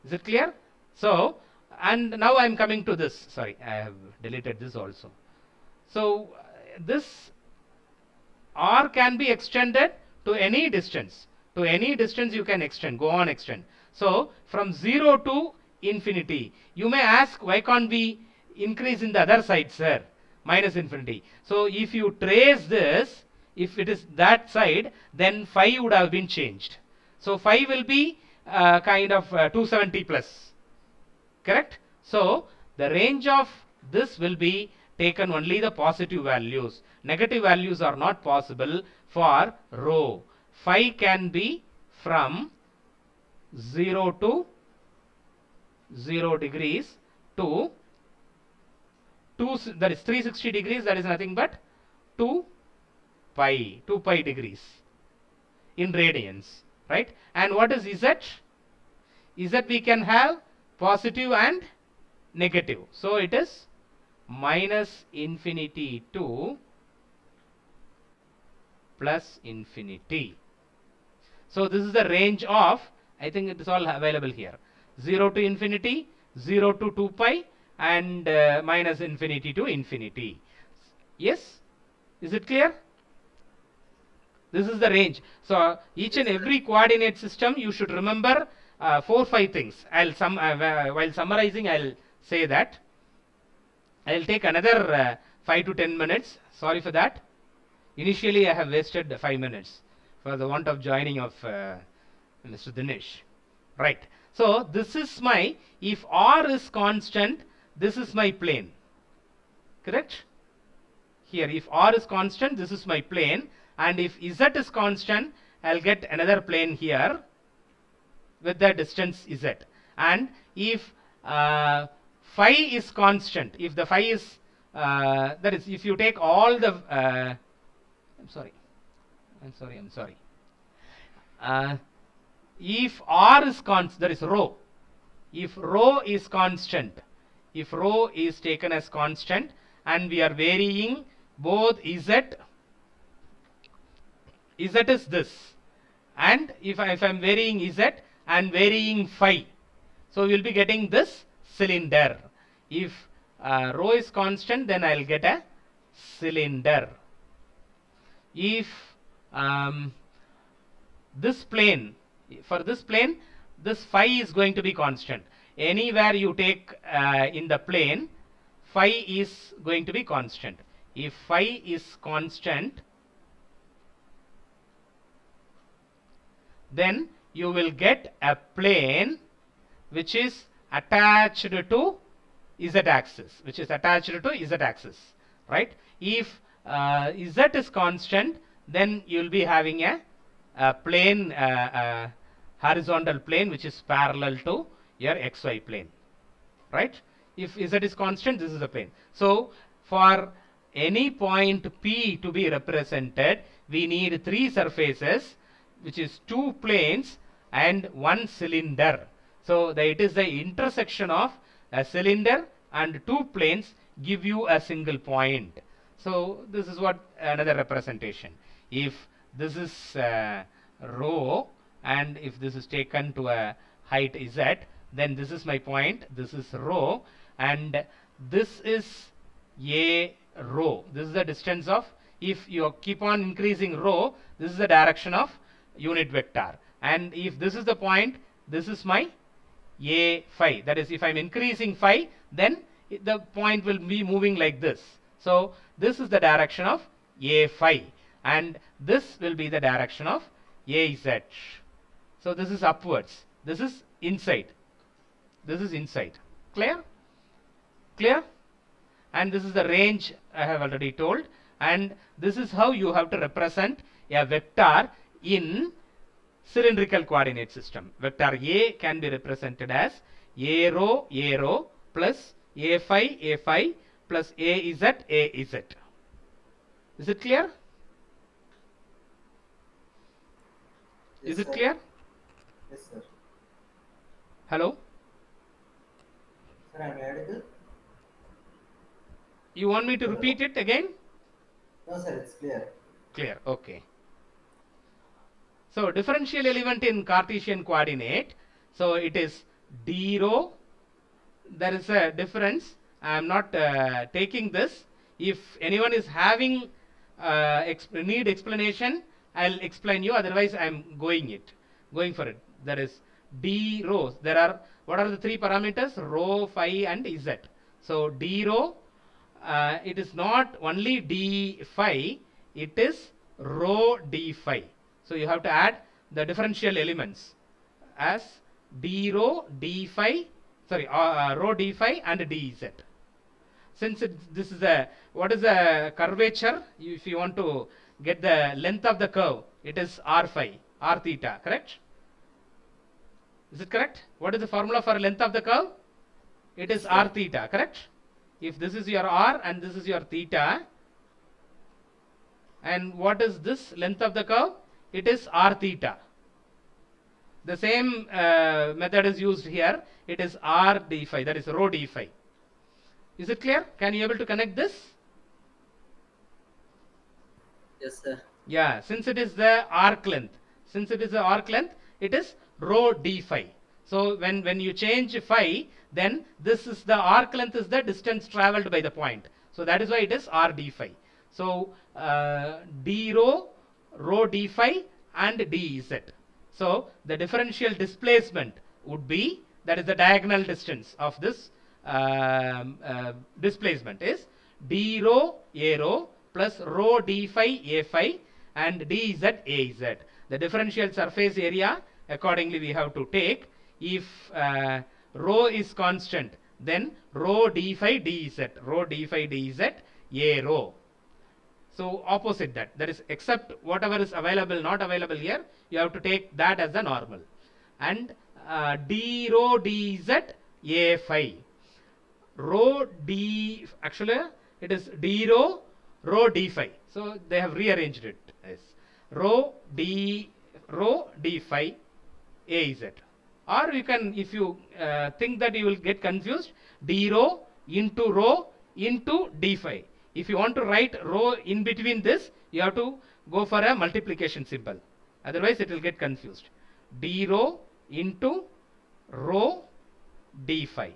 Is it clear? So, and now I am coming to this. Sorry, I have deleted this also. So, this R can be extended to any distance. To any distance you can extend, go on extend. So, from 0 to infinity. You may ask, why can't we increase in the other side, sir? Minus infinity. So, if you trace this, if it is that side, then phi would have been changed. So, phi will be kind of 270 plus. Correct? So, the range of this will be taken only the positive values. Negative values are not possible for rho. Phi can be from 0 to 0 degrees to 2, that is 360 degrees, that is nothing but 2 pi degrees in radians, right? And what is Z? Z we can have positive and negative. So it is minus infinity to plus infinity. So this is the range of, I think it is all available here. 0 to infinity, 0 to 2 pi, and minus infinity to infinity. Yes? Is it clear? This is the range. So each and every coordinate system you should remember 4-5 things. While summarizing, I'll say that. I'll take another 5 to 10 minutes. Sorry for that. Initially, I have wasted 5 minutes for the want of joining of Mr. Dinesh. Right. So this is my, if R is constant, this is my plane. Correct? Here, if R is constant, this is my plane. And if Z is constant, I'll get another plane here with the distance Z. And if phi is constant, if the phi is, that is, if you take all the, I'm sorry. If R is constant, that is rho. If rho is constant, if rho is taken as constant and we are varying both Z is this, and if I am varying Z and varying phi, so we will be getting this cylinder. If rho is constant, then I will get a cylinder. If this plane, for this plane, this phi is going to be constant. Anywhere you take in the plane, phi is going to be constant. If phi is constant, then you will get a plane which is attached to Z axis, right? If Z is constant, then you will be having a plane, horizontal plane which is parallel to your XY plane, right? If Z is constant, this is the plane. So for any point P to be represented, we need 3 surfaces, which is 2 planes and 1 cylinder. So it is the intersection of a cylinder and 2 planes give you a single point. So this is what another representation. If this is rho and if this is taken to a height Z, then this is my point, this is rho, and this is a rho. This is the distance of, if you keep on increasing rho, this is the direction of unit vector. And if this is the point, this is my a phi. That is, if I'm increasing phi, then the point will be moving like this. So this is the direction of a phi, and this will be the direction of az. So this is upwards, this is inside, this is inside. Clear? Clear? And this is the range I have already told, and this is how you have to represent a vector in cylindrical coordinate system. Vector A can be represented as a rho plus a phi plus az. Is it clear? Yes, Is it sir. clear? Yes, sir. Hello? Sir, I'm audible? You want me to repeat it again? No, sir, it's clear. Clear. Okay. So differential element in Cartesian coordinate. So it is d rho. There is a difference. I am not taking this. If anyone is having need explanation, I'll explain you. Otherwise, I am going for it. There is d rho. There are, what are the three parameters? Rho, phi, and z. So d rho, it is not only d phi, it is rho d phi. So you have to add the differential elements as d rho d phi, sorry, rho d phi and dz. Since this is a, what is the curvature? If you want to get the length of the curve, it is r phi, r theta, correct? Is it correct? What is the formula for length of the curve? It is r theta, correct? If this is your r and this is your theta, and what is this length of the curve? It is r theta. The same method is used here. It is r d phi, that is rho d phi. Is it clear? Can you able to connect this? Yes, sir. Yeah, since it is the arc length, it is rho d phi. So when you change phi, then this is the arc length is the distance traveled by the point. So that is why it is r d phi. So d rho d phi and dz. So the differential displacement would be, that is the diagonal distance of this displacement, is d rho a rho plus rho d phi a phi and dz az. The differential surface area accordingly we have to take. If rho is constant, then rho d phi dz, a rho. So opposite that is, except whatever is available, not available here, you have to take that as the normal. And d rho dz a phi. Rho d, actually it is d rho d phi. So they have rearranged it as rho d phi az. Or you can, if you think that you will get confused, d rho into d phi. If you want to write rho in between this, you have to go for a multiplication symbol. Otherwise it will get confused. D rho into rho d phi.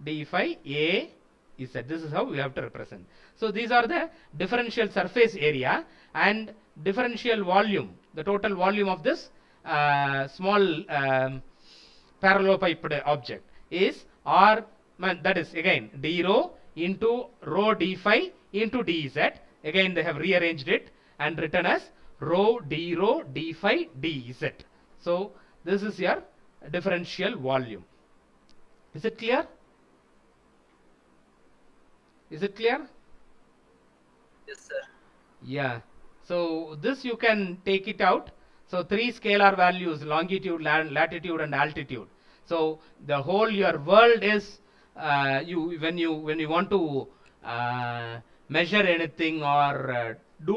D phi a is that. This is how we have to represent. So these are the differential surface area and differential volume. The total volume of this small parallelepiped object is r, that is again d rho into rho d phi into dz. Again they have rearranged it and written as rho d phi dz. So this is your differential volume. Is it clear? Is it clear? Yes, sir. Yeah. So this you can take it out. So three scalar values, longitude, latitude and altitude. So the whole your world is when you want to measure anything or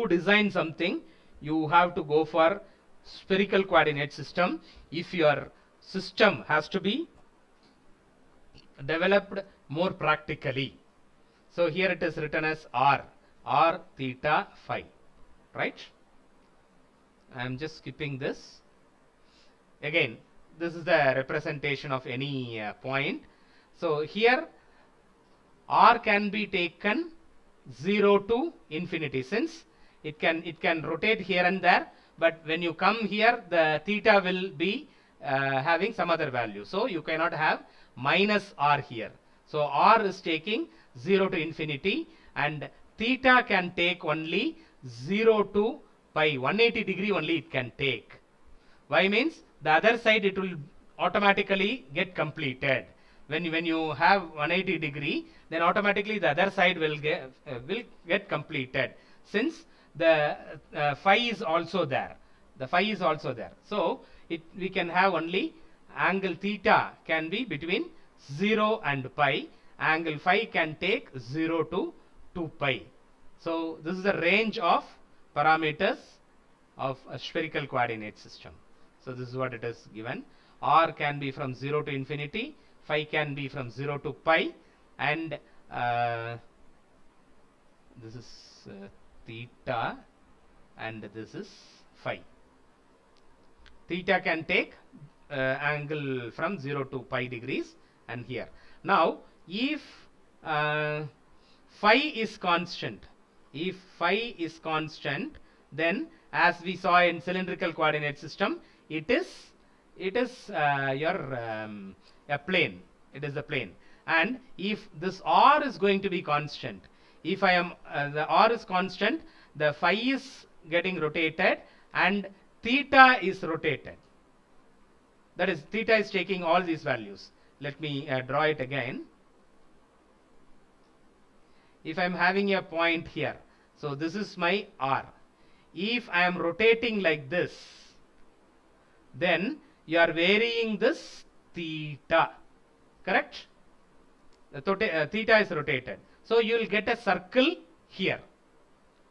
design something, you have to go for spherical coordinate system. If your system has to be developed more practically. So here it is written as r theta phi, right? I am just skipping this. Again, this is the representation of any point. So here r can be taken 0 to infinity, since it can rotate here and there, but when you come here the theta will be having some other value, so you cannot have minus r here. So r is taking 0 to infinity, and theta can take only 0 to pi, 180 degree only it can take. Why means the other side it will automatically get completed. When you have 180 degree, then automatically the other side will get completed, since the phi is also there. The phi is also there. So we can have only angle theta can be between 0 and pi. Angle phi can take 0 to 2 pi. So this is the range of parameters of a spherical coordinate system. So this is what it is given. R can be from 0 to infinity, phi can be from 0 to pi, and this is theta, and this is phi. Theta can take angle from 0 to pi degrees, and here. Now, if phi is constant, then as we saw in cylindrical coordinate system, it is a plane. It is a plane. And if this r is going to be constant, if I am the r is constant, the phi is getting rotated and theta is rotated. That is, theta is taking all these values. Let me draw it again. If I am having a point here, so this is my r. If I am rotating like this, then you are varying this theta, correct? The theta is rotated, so you will get a circle here,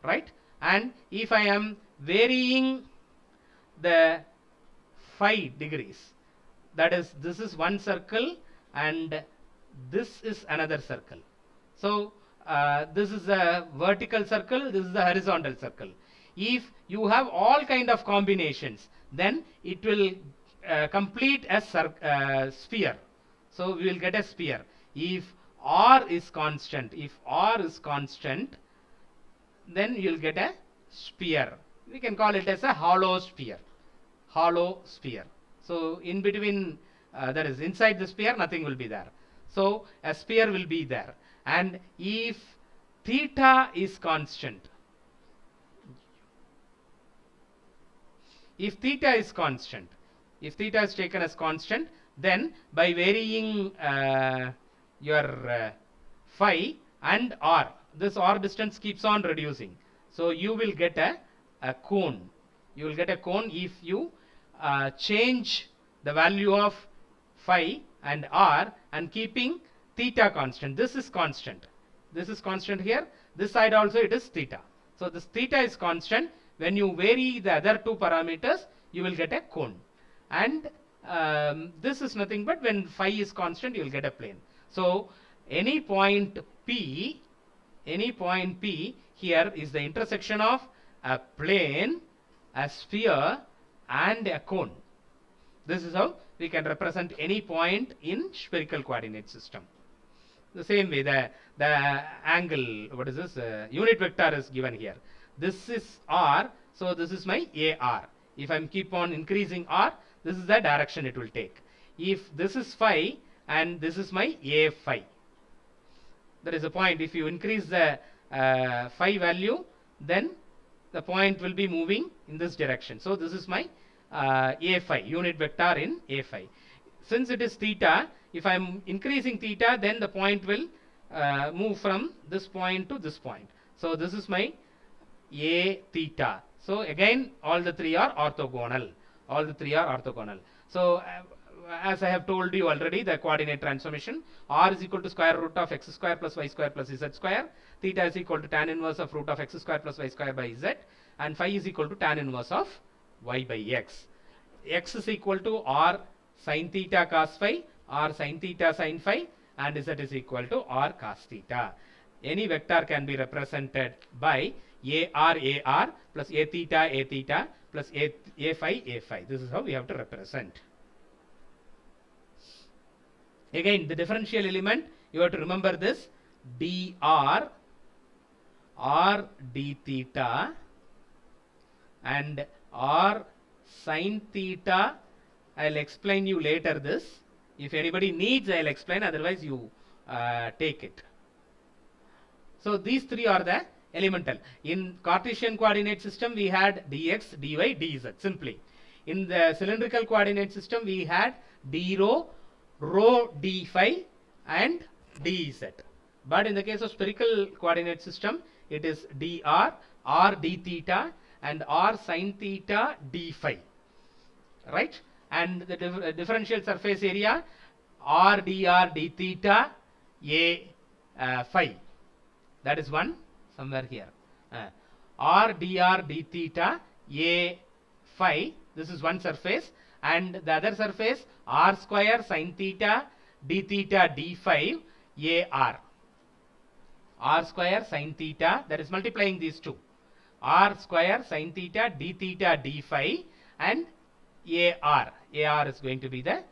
right? And if I am varying the phi degrees, that is, this is one circle and this is another circle. So this is a vertical circle, this is a horizontal circle. If you have all kind of combinations, then it will complete a sphere. So we will get a sphere. If r is constant, then you will get a sphere. We can call it as a hollow sphere. So in between, that is inside the sphere, nothing will be there. So a sphere will be there. And if theta is constant, if theta is taken as constant, then by varying your phi and r, this r distance keeps on reducing. So you will get a cone. You will get a cone if you change the value of phi and r and keeping theta constant. This is constant. This is constant here. This side also it is theta. So this theta is constant. When you vary the other two parameters, you will get a cone. And this is nothing but when phi is constant, you will get a plane. So any point P here is the intersection of a plane, a sphere, and a cone. This is how we can represent any point in spherical coordinate system. The same way, the angle, what is this? Unit vector is given here. This is r, so this is my AR. If I keep on increasing r, this is the direction it will take. If this is phi and this is my A phi, there is a point. If you increase the phi value, then the point will be moving in this direction. So this is my A phi, unit vector in A phi. Since it is theta, if I am increasing theta, then the point will move from this point to this point. So this is my A theta. So again, all the three are orthogonal. So as I have told you already, the coordinate transformation, r is equal to square root of x square plus y square plus z square. Theta is equal to tan inverse of root of x square plus y square by z. And phi is equal to tan inverse of y by x. X is equal to r sin theta cos phi, r sin theta sin phi, and z is equal to r cos theta. Any vector can be represented by AR plus A theta plus A phi. This is how we have to represent. Again, the differential element, you have to remember this, dr r d theta and r sin theta. I'll explain you later this. If anybody needs, I'll explain, otherwise you take it. So these three are the elemental. In Cartesian coordinate system, we had dx, dy, dz, simply. In the cylindrical coordinate system, we had d rho, rho d phi and dz. But in the case of spherical coordinate system, it is dr, r d theta and r sin theta d phi. Right? And the differential surface area, r dr d theta a phi. That is one somewhere here. R dr d theta a phi. This is one surface, and the other surface r square sin theta d theta d phi a r. R square sin theta, that is multiplying these two. R square sin theta d theta d phi and a r. A r is going to be the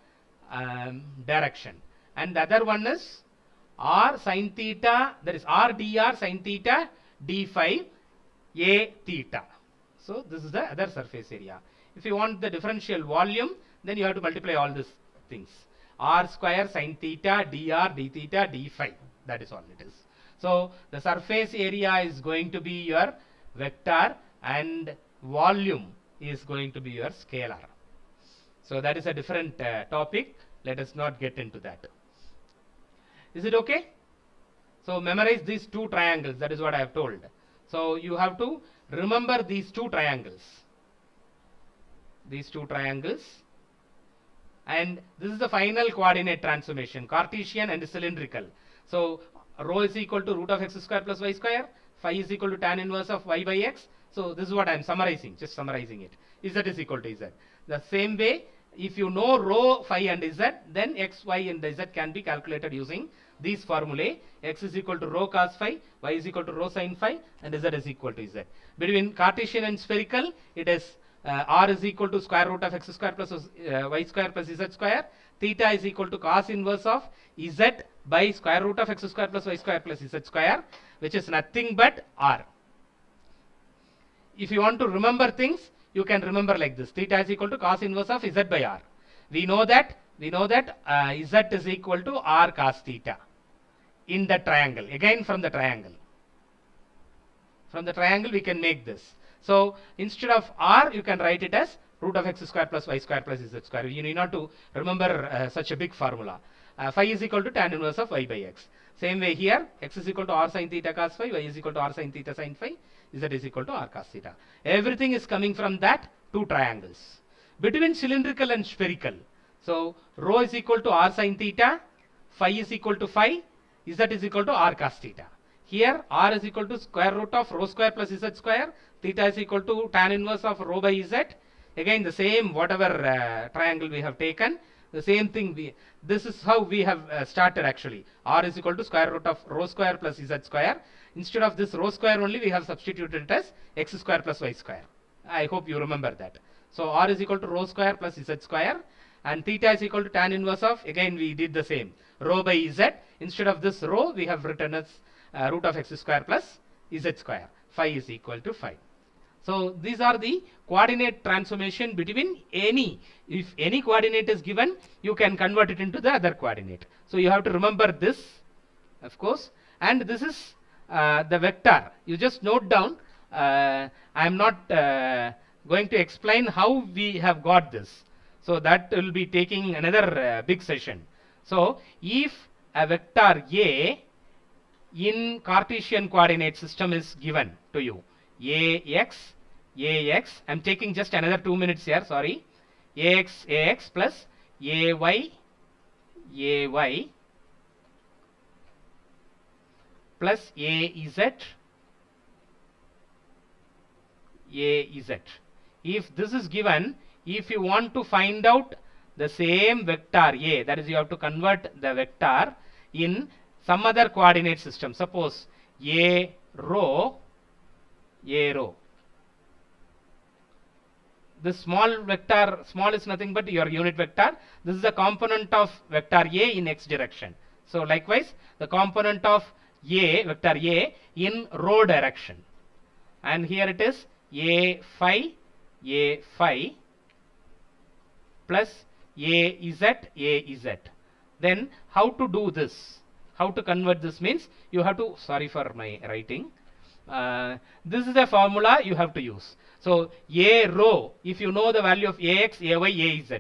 direction, and the other one is r sin theta, that is r dr sin theta d phi a theta. So this is the other surface area. If you want the differential volume, then you have to multiply all these things. R square sin theta dr d theta d phi. That is all it is. So the surface area is going to be your vector and volume is going to be your scalar. So that is a different topic. Let us not get into that. Is it okay? So memorize these two triangles. That is what I have told. So you have to remember these two triangles. These two triangles. And this is the final coordinate transformation, Cartesian and cylindrical. So rho is equal to root of x square plus y square. Phi is equal to tan inverse of y by x. So this is what I am summarizing, just summarizing it. Z is equal to z. The same way, if you know rho, phi and z, then x, y and z can be calculated using these formulae. X is equal to rho cos phi, y is equal to rho sin phi, and z is equal to z. Between Cartesian and spherical, it is r is equal to square root of x square plus y square plus z square. Theta is equal to cos inverse of z by square root of x square plus y square plus z square, which is nothing but r. If you want to remember things, you can remember like this. Theta is equal to cos inverse of z by r. We know that z is equal to r cos theta in the triangle. Again from the triangle. From the triangle we can make this. So instead of r, you can write it as root of x square plus y square plus z square. You need not to remember such a big formula. Phi is equal to tan inverse of y by x. Same way here, x is equal to r sin theta cos phi, y is equal to r sin theta sin phi, z is equal to r cos theta. Everything is coming from that two triangles. Between cylindrical and spherical, so rho is equal to r sin theta, phi is equal to phi, z is equal to r cos theta. Here r is equal to square root of rho square plus z square, theta is equal to tan inverse of rho by z. Again the same whatever triangle we have taken, the same thing. This is how we have started actually. R is equal to square root of rho square plus z square. Instead of this rho square only, we have substituted it as x square plus y square. I hope you remember that. So r is equal to rho square plus z square, and theta is equal to tan inverse of, again we did the same, rho by z. Instead of this rho, we have written as root of x square plus z square. Phi is equal to phi. So these are the coordinate transformation between any. If any coordinate is given, you can convert it into the other coordinate. So you have to remember this, of course. And this is the vector. You just note down. I am not going to explain how we have got this. So that will be taking another big session. So if a vector A in Cartesian coordinate system is given to you, ax, I'm taking just another 2 minutes here, sorry, ax plus ay plus az. If this is given, if you want to find out the same vector a, that is you have to convert the vector in some other coordinate system. Suppose a rho. This small vector, small is nothing but your unit vector. This is a component of vector A in x direction. So likewise, the component of A, vector A in rho direction. And here it is A phi plus A z. Then how to do this? How to convert this means you have to, sorry for my writing. This is a formula you have to use. So A rho, if you know the value of Ax, Ay, Az.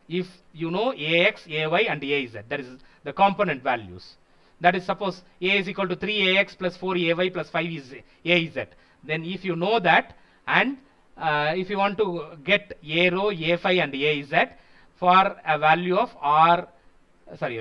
If you know Ax, Ay and Az, that is the component values. That is, suppose A is equal to 3Ax plus 4Ay plus 5 is Az. Then if you know that, and if you want to get A rho, A phi and Az for a value of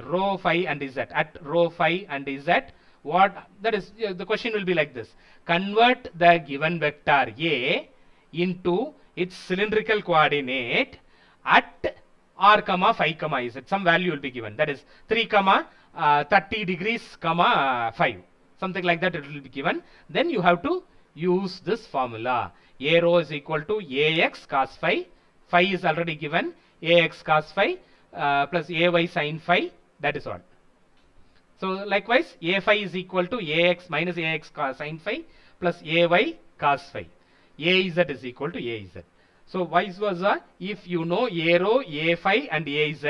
rho phi and Z, at rho phi and Z, what that is, the question will be like this: convert the given vector A into its cylindrical coordinate at r comma phi comma Z. Some value will be given, that is 3 comma 30 degrees comma 5, something like that it will be given. Then you have to use this formula. A rho is equal to Ax cos phi, phi is already given, Ax cos phi plus Ay sin phi, that is all. So likewise, A phi is equal to Ax minus Ax cos sin phi plus Ay cos phi. Az is equal to Az. So vice versa, if you know A rho, A phi and Az,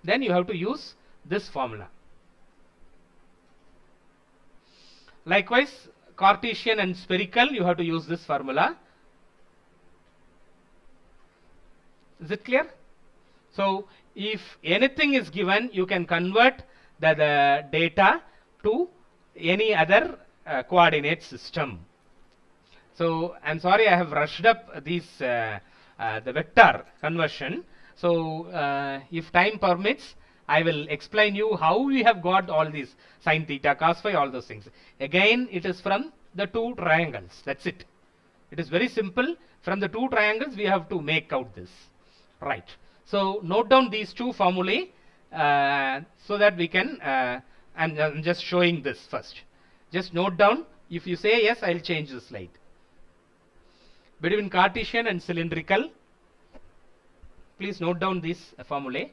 then you have to use this formula. Likewise, Cartesian and spherical, you have to use this formula. Is it clear? So if anything is given, you can convert the data to any other coordinate system. So I'm sorry, I have rushed up these the vector conversion. So if time permits, I will explain you how we have got all these sin theta, cos phi, all those things. Again, it is from the two triangles. That's it. It is very simple. From the two triangles, we have to make out this. Right. So note down these two formulae so that we can, I'm just showing this first. Just note down. If you say yes, I'll change the slide. Between Cartesian and cylindrical, please note down these formulae.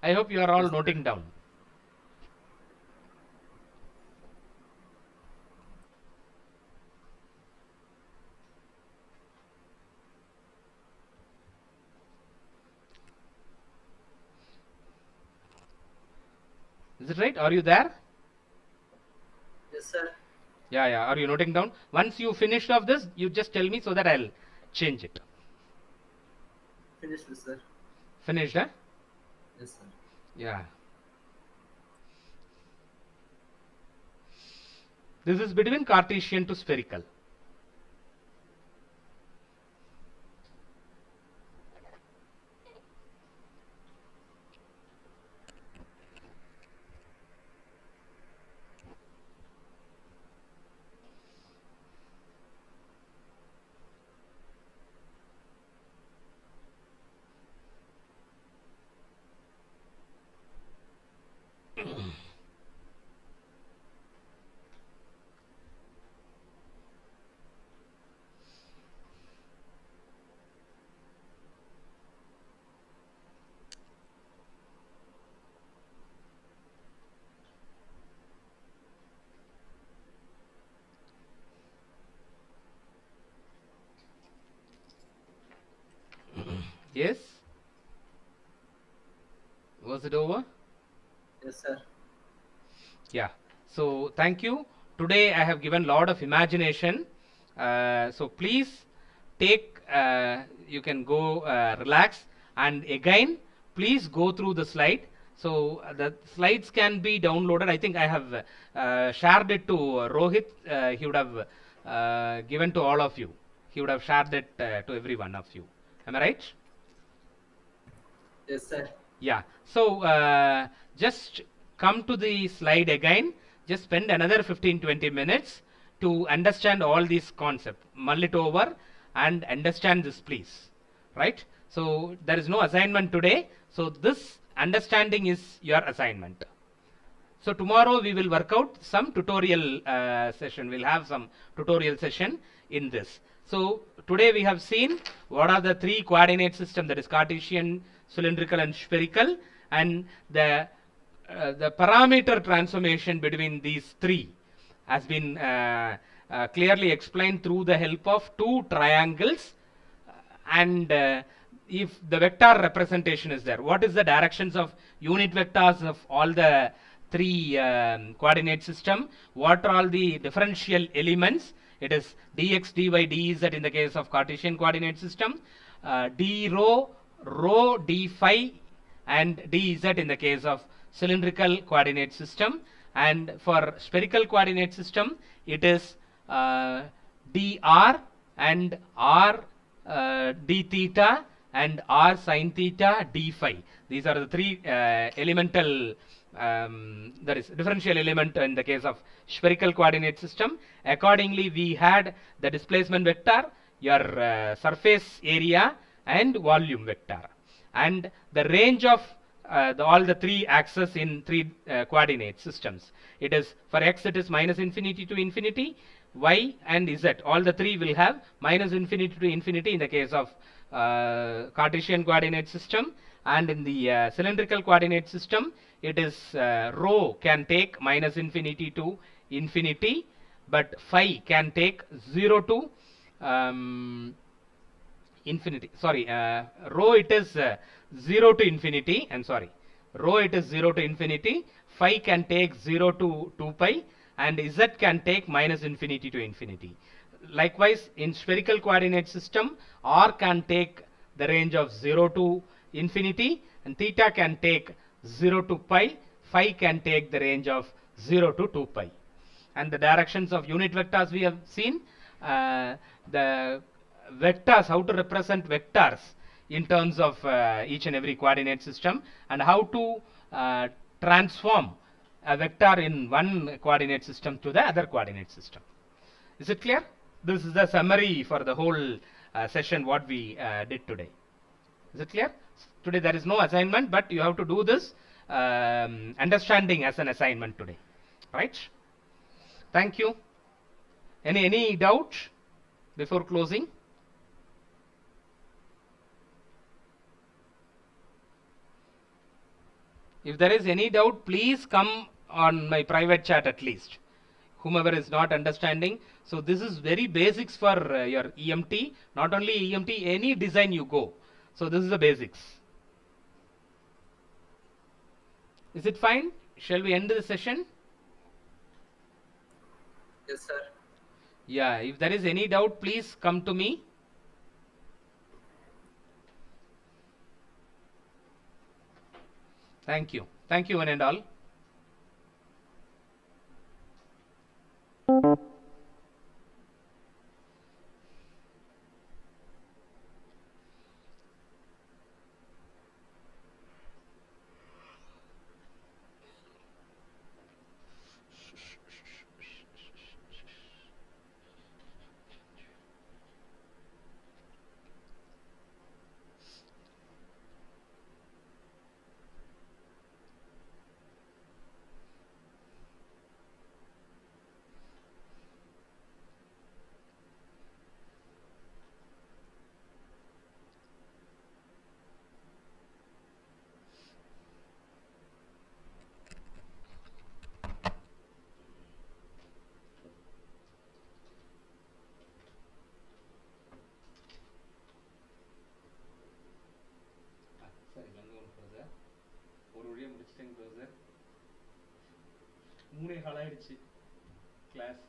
I hope you are all noting down. Is it right? Are you there? Yes, sir. Yeah. Are you noting down? Once you finish off this, you just tell me so that I'll change it. Finished, sir. Finished, huh? Yes, sir. Yeah. This is between Cartesian to spherical. Yes? Was it over? Yes, sir. Yeah. So thank you. Today I have given lot of imagination. So please take, you can go relax, and again please go through the slide. So the slides can be downloaded. I think I have shared it to Rohit. He would have given to all of you. He would have shared it to every one of you. Am I right? Yes, sir. Yeah. So just come to the slide again. Just spend another 15-20 minutes to understand all these concepts. Mull it over and understand this, please. Right? So there is no assignment today. So this understanding is your assignment. So tomorrow we will work out some tutorial session. We'll have some tutorial session in this. So today we have seen what are the three coordinate system, that is Cartesian, cylindrical and spherical, and the parameter transformation between these three has been clearly explained through the help of two triangles. And if the vector representation is there, what is the directions of unit vectors of all the three coordinate system, what are all the differential elements? It is dx, dy, dz in the case of Cartesian coordinate system, d rho, rho, d phi and dz in the case of cylindrical coordinate system. And for spherical coordinate system, it is dr and r d theta and r sin theta d phi. These are the three elemental, that is differential element in the case of spherical coordinate system. Accordingly, we had the displacement vector, your surface area and volume vector, and the range of all the three axes in three coordinate systems. It is for x, it is minus infinity to infinity, y and z, all the three will have minus infinity to infinity in the case of Cartesian coordinate system. And in the cylindrical coordinate system, it is rho can take minus infinity to infinity, but phi can take 0 to infinity. Sorry, rho it is 0 to infinity. I'm sorry, rho it is 0 to infinity. Phi can take 0 to 2 pi, and z can take minus infinity to infinity. Likewise, in spherical coordinate system, r can take the range of 0 to infinity, and theta can take 0 to pi. Phi can take the range of 0 to 2 pi. And the directions of unit vectors we have seen. The vectors, how to represent vectors in terms of each and every coordinate system, and how to transform a vector in one coordinate system to the other coordinate system. Is it clear? This is the summary for the whole session what we did today. Is it clear? Today there is no assignment, but you have to do this understanding as an assignment today, right? Thank you. Any doubt before closing? If there is any doubt, please come on my private chat at least, whomever is not understanding. So this is very basics for your EMT, not only EMT, any design you go. So this is the basics. Is it fine? Shall we end the session? Yes, sir. Yeah, if there is any doubt, please come to me. Thank you. Thank you one and all. ஒரு வழியா முடிச்சிட்டேன் closure 3 கால் ஆயிடுச்சு class